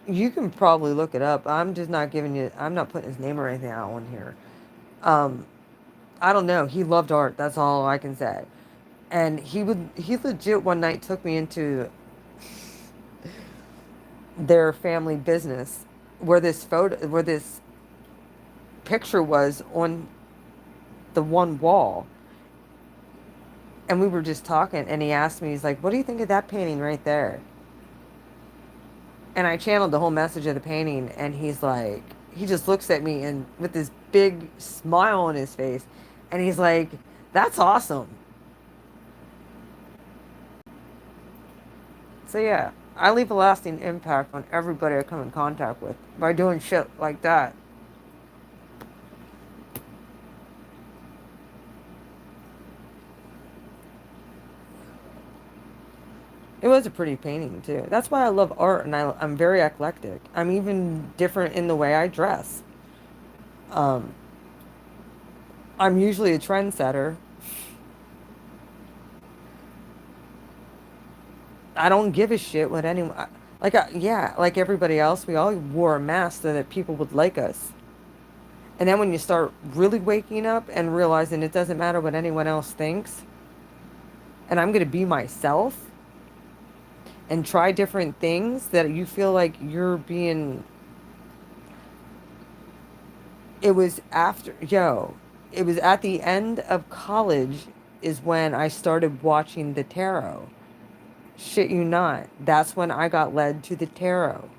you can probably look it up. I'm just not giving you, I'm not putting his name or anything out on here. Um, I don't know. He loved art. That's all I can say. And he legit one night took me into their family business where this picture was on the one wall. And we were just talking, and he asked me, he's like, what do you think of that painting right there? And I channeled the whole message of the painting, and he's like, he just looks at me and with this big smile on his face, and he's like, that's awesome. So yeah, I leave a lasting impact on everybody I come in contact with by doing shit like that. It was a pretty painting too. That's why I love art, and I'm very eclectic. I'm even different in the way I dress. Um, I'm usually a trendsetter. I don't give a shit what anyone. Like, yeah, like everybody else, we all wore a mask so that people would like us. And then when you start really waking up and realizing it doesn't matter what anyone else thinks, and I'm going to be myself and try different things that you feel like you're being. It was after, yo, it was at the end of college is when I started watching the tarot. Shit you not. That's when I got led to the tarot.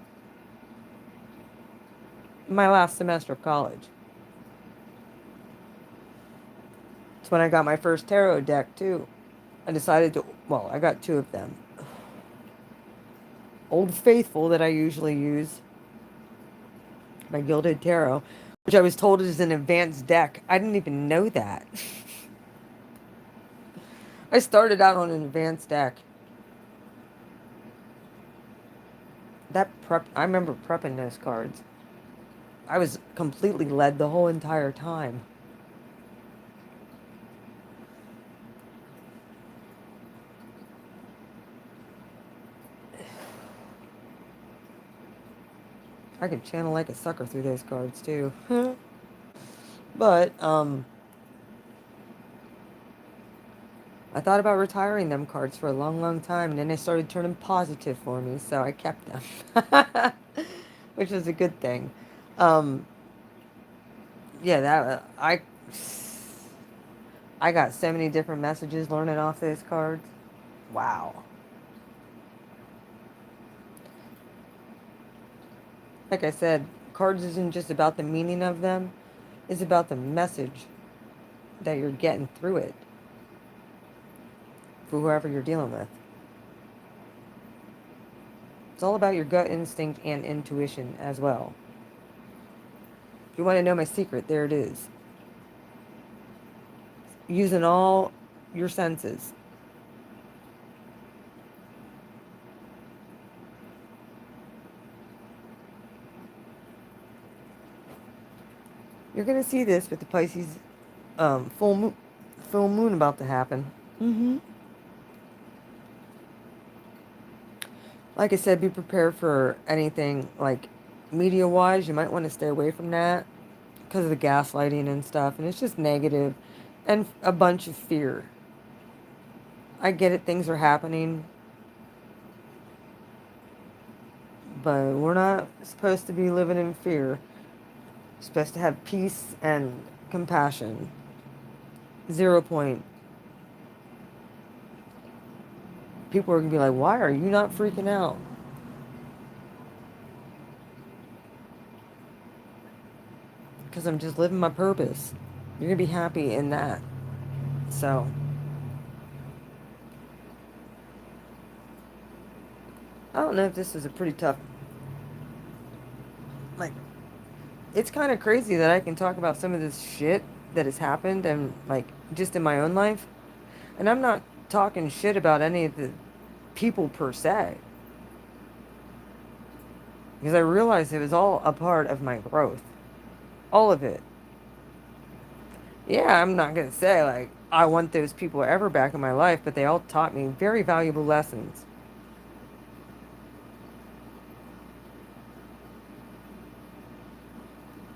My last semester of college. It's when I got my first tarot deck too. I decided to, well, I got two of them. Old Faithful that I usually use, my Gilded Tarot, which I was told is an advanced deck. I didn't even know that. I started out on an advanced deck. I remember prepping those cards. I was completely led the whole entire time. I could channel like a sucker through those cards too. But I thought about retiring them cards for a long, long time, and then they started turning positive for me, so I kept them, which was a good thing. Um, yeah, that I got so many different messages learning off those cards. Wow. Like I said, cards isn't just about the meaning of them; it's about the message that you're getting through it for whoever you're dealing with. It's all about your gut instinct and intuition as well. If you want to know my secret, there it is. Using all your senses. You're gonna see this with the Pisces full moon about to happen. Like I said, be prepared for anything like media wise. You might want to stay away from that because of the gaslighting and stuff, and it's just negative and a bunch of fear. I get it, things are happening, but we're not supposed to be living in fear. We're supposed to have peace and compassion. 0 point. People are gonna be like, why are you not freaking out? Because I'm just living my purpose. You're gonna be happy in that. So I don't know if this is a pretty tough, like, it's kind of crazy that I can talk about some of this shit that has happened and, like, just in my own life. And I'm not talking shit about any of the people per se. because I realized it was all a part of my growth. All of it. Yeah, I'm not going to say, like, I want those people ever back in my life, but they all taught me very valuable lessons.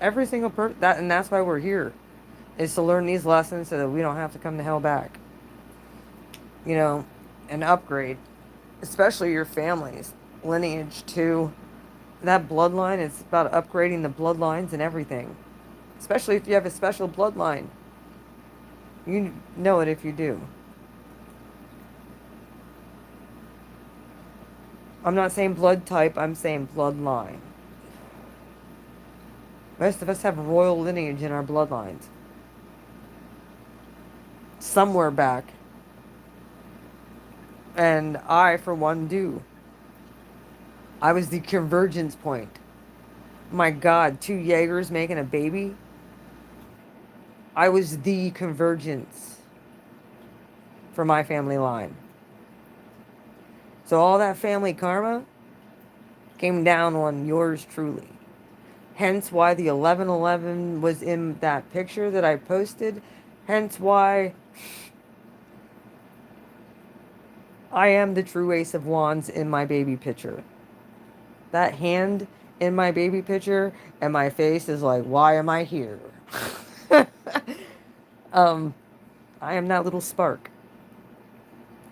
Every single person, and that's why we're here, is to learn these lessons so that we don't have to come the hell back. You know, and upgrade, especially your family's lineage too. That bloodline is about upgrading the bloodlines and everything. Especially if you have a special bloodline. You know it if you do. I'm not saying blood type, I'm saying bloodline. Most of us have royal lineage in our bloodlines. Somewhere back. And I, for one, do. I was the convergence point. My God, 2 Jaegers making a baby? I was the convergence for my family line. So all that family karma came down on yours truly. Hence why the 1111 was in that picture that I posted. Hence why I am the true Ace of Wands in my baby picture. That hand in my baby picture and my face is like, why am I here? I am that little spark.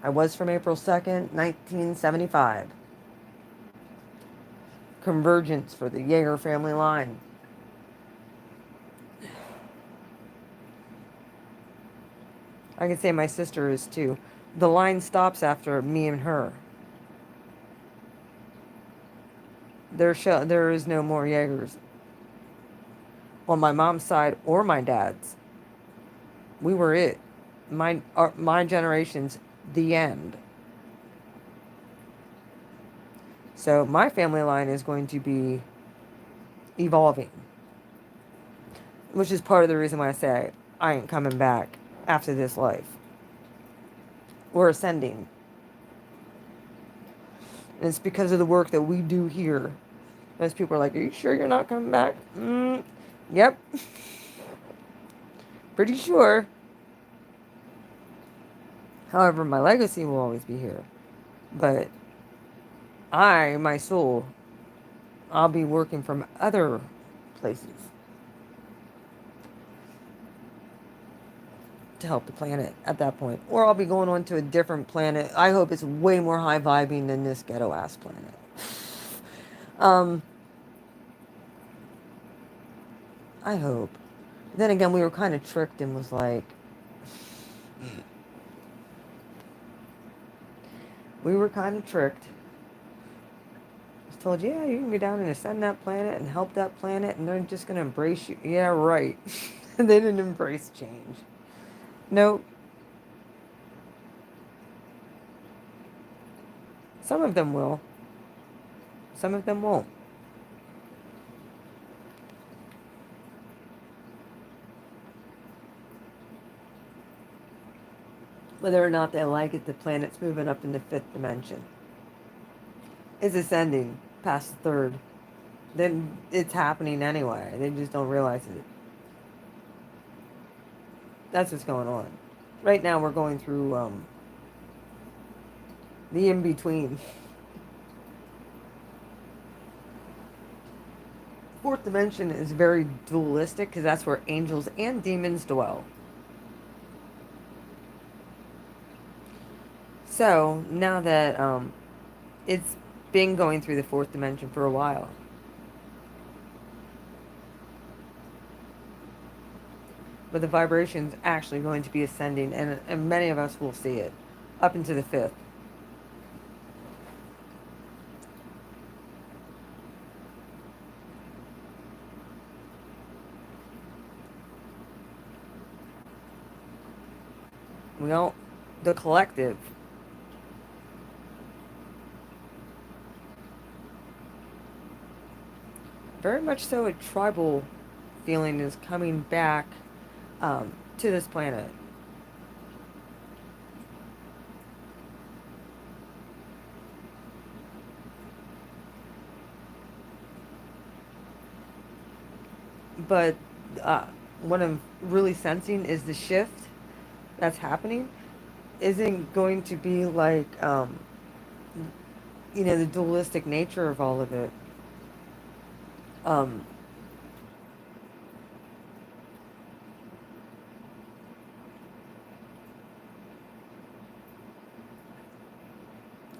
I was from April 2nd, 1975. Convergence for the Jaeger family line. I can say my sister is too. The line stops after me and her. There is no more Jaegers on my mom's side or my dad's. We were it. My generation's the end. So my family line is going to be evolving, which is part of the reason why I say I ain't coming back after this life. We're ascending. And it's because of the work that we do here. Most people are like, are you sure you're not coming back? Yep. Pretty sure. However, my legacy will always be here. But my soul, I'll be working from other places to help the planet at that point. Or I'll be going on to a different planet. I hope it's way more high vibing than this ghetto ass planet. I hope. Then again, we were kind of tricked and was like, we were kind of tricked. I was told, yeah, you can go down and ascend that planet and help that planet, and they're just going to embrace you. Yeah, right. They didn't embrace change. Nope. Some of them will. Some of them won't. Whether or not they like it, the planet's moving up in the 5th dimension. It's ascending past the 3rd. Then it's happening anyway. They just don't realize it. That's what's going on. Right now we're going through the in-between. 4th dimension is very dualistic because that's where angels and demons dwell. So now that it's been going through the 4th dimension for a while, but the vibration's actually going to be ascending, and many of us will see it up into the 5th. Well, the collective. Very much so, a tribal feeling is coming back to this planet. But uh, what I'm really sensing is the shift that's happening isn't going to be like, the dualistic nature of all of it. Um,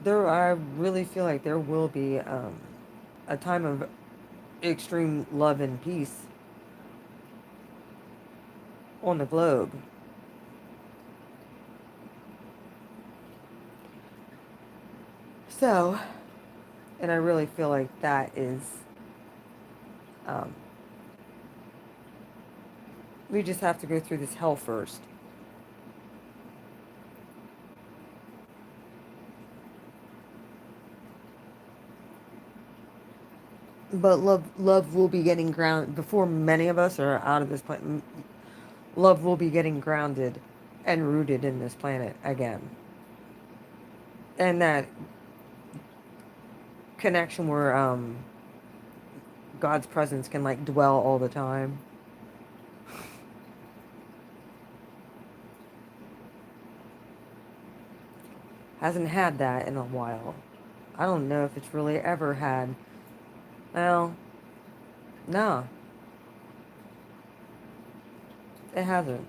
I really feel like there will be a time of extreme love and peace on the globe. So, and I really feel like that is, um, we just have to go through this hell first. But love will be getting ground before many of us are out of this planet. Love will be getting grounded and rooted in this planet again, and that connection where God's presence can like dwell all the time. Hasn't had that in a while. I don't know if it's really ever had. Well, no, it hasn't.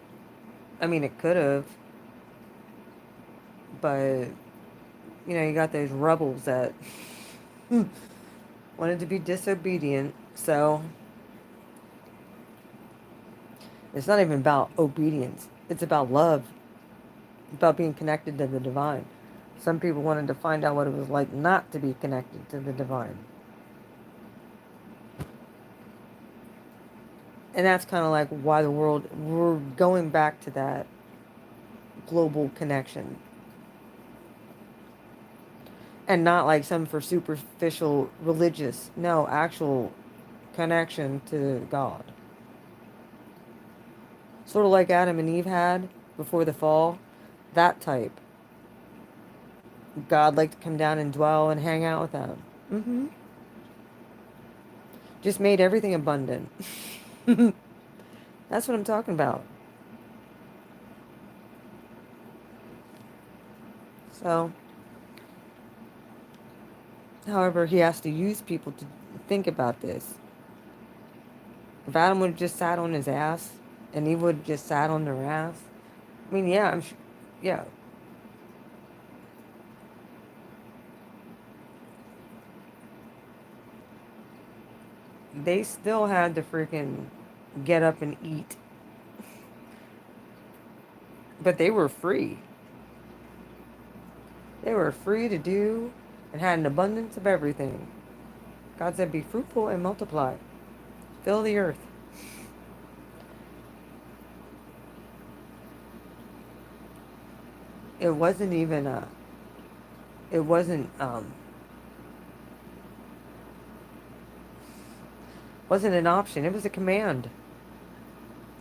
I mean, it could have, but you got those rebels that wanted to be disobedient. So it's not even about obedience. It's about love. It's about being connected to the divine. Some people wanted to find out what it was like not to be connected to the divine. And that's kind of like why we're going back to that global connection. And not like some for superficial religious, no, actual connection to God. Sort of like Adam and Eve had before the fall, that type. God liked to come down and dwell and hang out with them. Just made everything abundant. That's what I'm talking about. So, however, he has to use people to think about this. If Adam would have just sat on his ass and Eve would have just sat on their ass, I mean, yeah, I'm sure, yeah, they still had to freaking get up and eat. But they were free. They were free to do and had an abundance of everything. God said, be fruitful and multiply. Fill the earth. It wasn't even it wasn't an option. It was a command.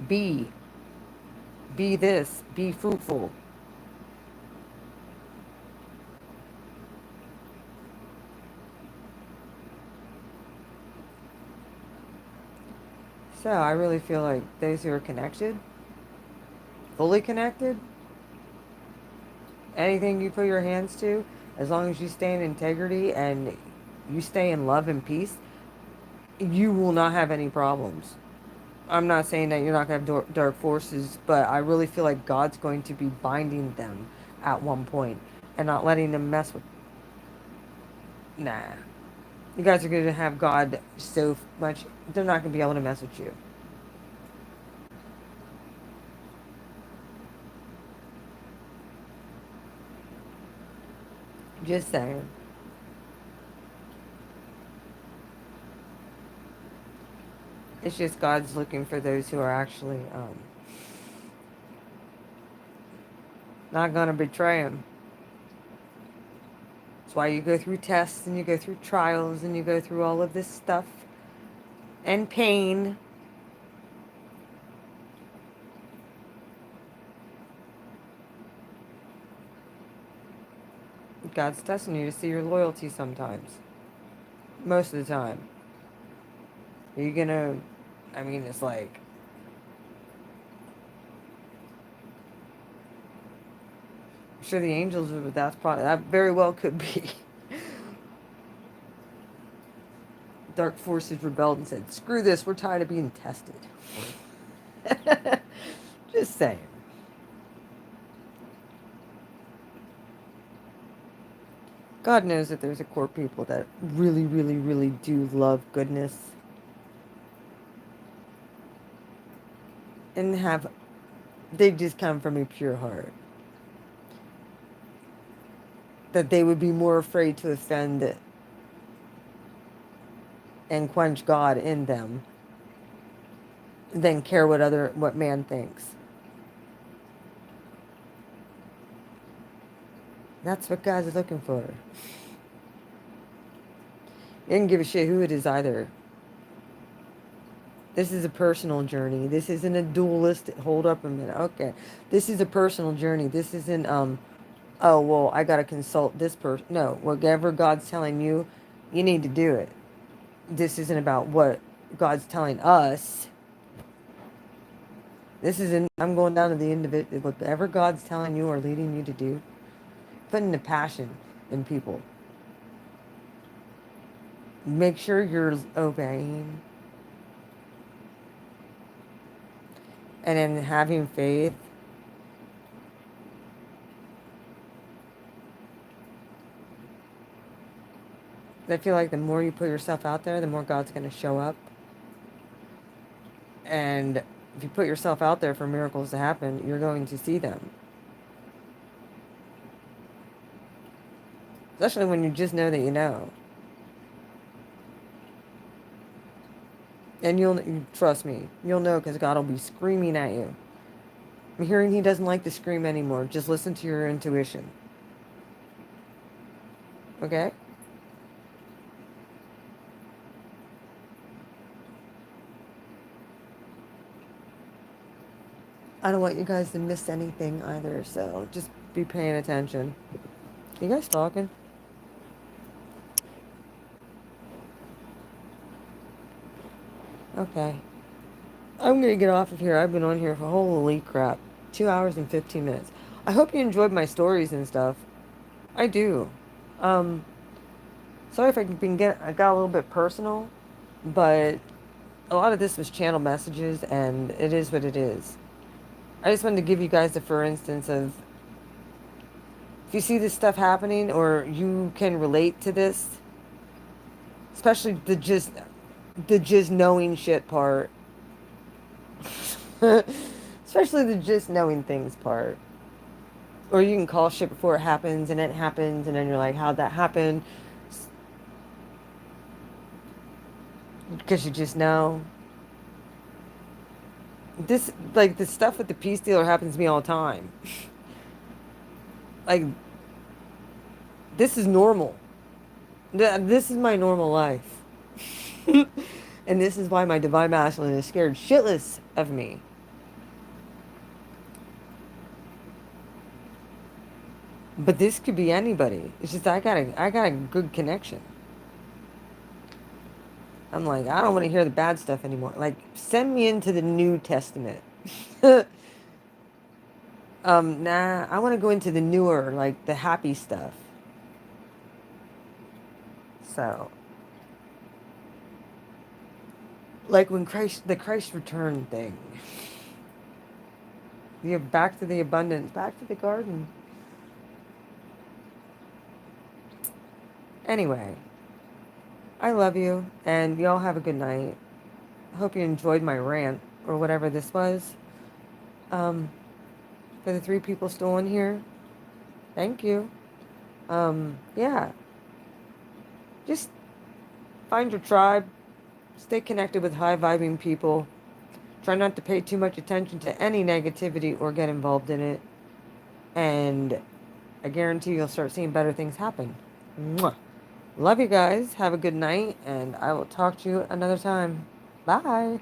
Be. Be this. Be fruitful. So I really feel like those who are connected, fully connected, anything you put your hands to, as long as you stay in integrity and you stay in love and peace, you will not have any problems. I'm not saying that you're not going to have dark forces, but I really feel like God's going to be binding them at one point and not letting them mess with. Nah. You guys are going to have God so much, they're not going to be able to mess with you. Just saying. It's just God's looking for those who are actually not going to betray Him. That's why you go through tests and you go through trials and you go through all of this stuff and pain. God's testing you to see your loyalty sometimes. Most of the time. Are you going to I mean, it's like, I'm sure the angels, that's probably, that very well could be. Dark forces rebelled and said, screw this, we're tired of being tested. Just saying. God knows that there's a core people that really, really, really do love goodness and have, they just come from a pure heart. That they would be more afraid to offend and quench God in them than care what man thinks. That's what God's looking for. He didn't give a shit who it is either. This is a personal journey. This isn't a dualistic. Hold up a minute. Okay, this is a personal journey. This isn't oh well, I gotta consult this person. No, whatever God's telling you, you need to do it. This isn't about what God's telling us. This isn't. I'm going down to the individual. Whatever God's telling you or leading you to do, putting the passion in people. Make sure you're obeying. And in having faith. I feel like the more you put yourself out there, the more God's going to show up. And if you put yourself out there for miracles to happen, you're going to see them. Especially when you just know that you know. And trust me, you'll know because God will be screaming at you. I'm hearing He doesn't like to scream anymore. Just listen to your intuition. Okay? I don't want you guys to miss anything either, so just be paying attention. You guys talking? Okay. I'm gonna get off of here. I've been on here for holy crap. 2 hours and 15 minutes. I hope you enjoyed my stories and stuff. I do. Um, Sorry if I got a little bit personal, but a lot of this was channel messages and it is what it is. I just wanted to give you guys the for instance of if you see this stuff happening or you can relate to this, especially the just knowing shit part. Especially the just knowing things part. Or you can call shit before it happens and it happens and then you're like, how'd that happen? Because you just know. This, like, the stuff with the peace dealer happens to me all the time. Like, this is normal. This is my normal life. And this is why my divine masculine is scared shitless of me. But this could be anybody. It's just I got a good connection. I'm like, I don't want to hear the bad stuff anymore. Like, send me into the New Testament. Nah, I want to go into the newer, like the happy stuff. So, like when the Christ return thing. You're back to the abundance, back to the garden. Anyway, I love you, and y'all have a good night. Hope you enjoyed my rant, or whatever this was. For the 3 people still in here, thank you. Yeah. Just find your tribe. Stay connected with high-vibing people. Try not to pay too much attention to any negativity or get involved in it. And I guarantee you'll start seeing better things happen. Mwah. Love you guys. Have a good night, and I will talk to you another time. Bye.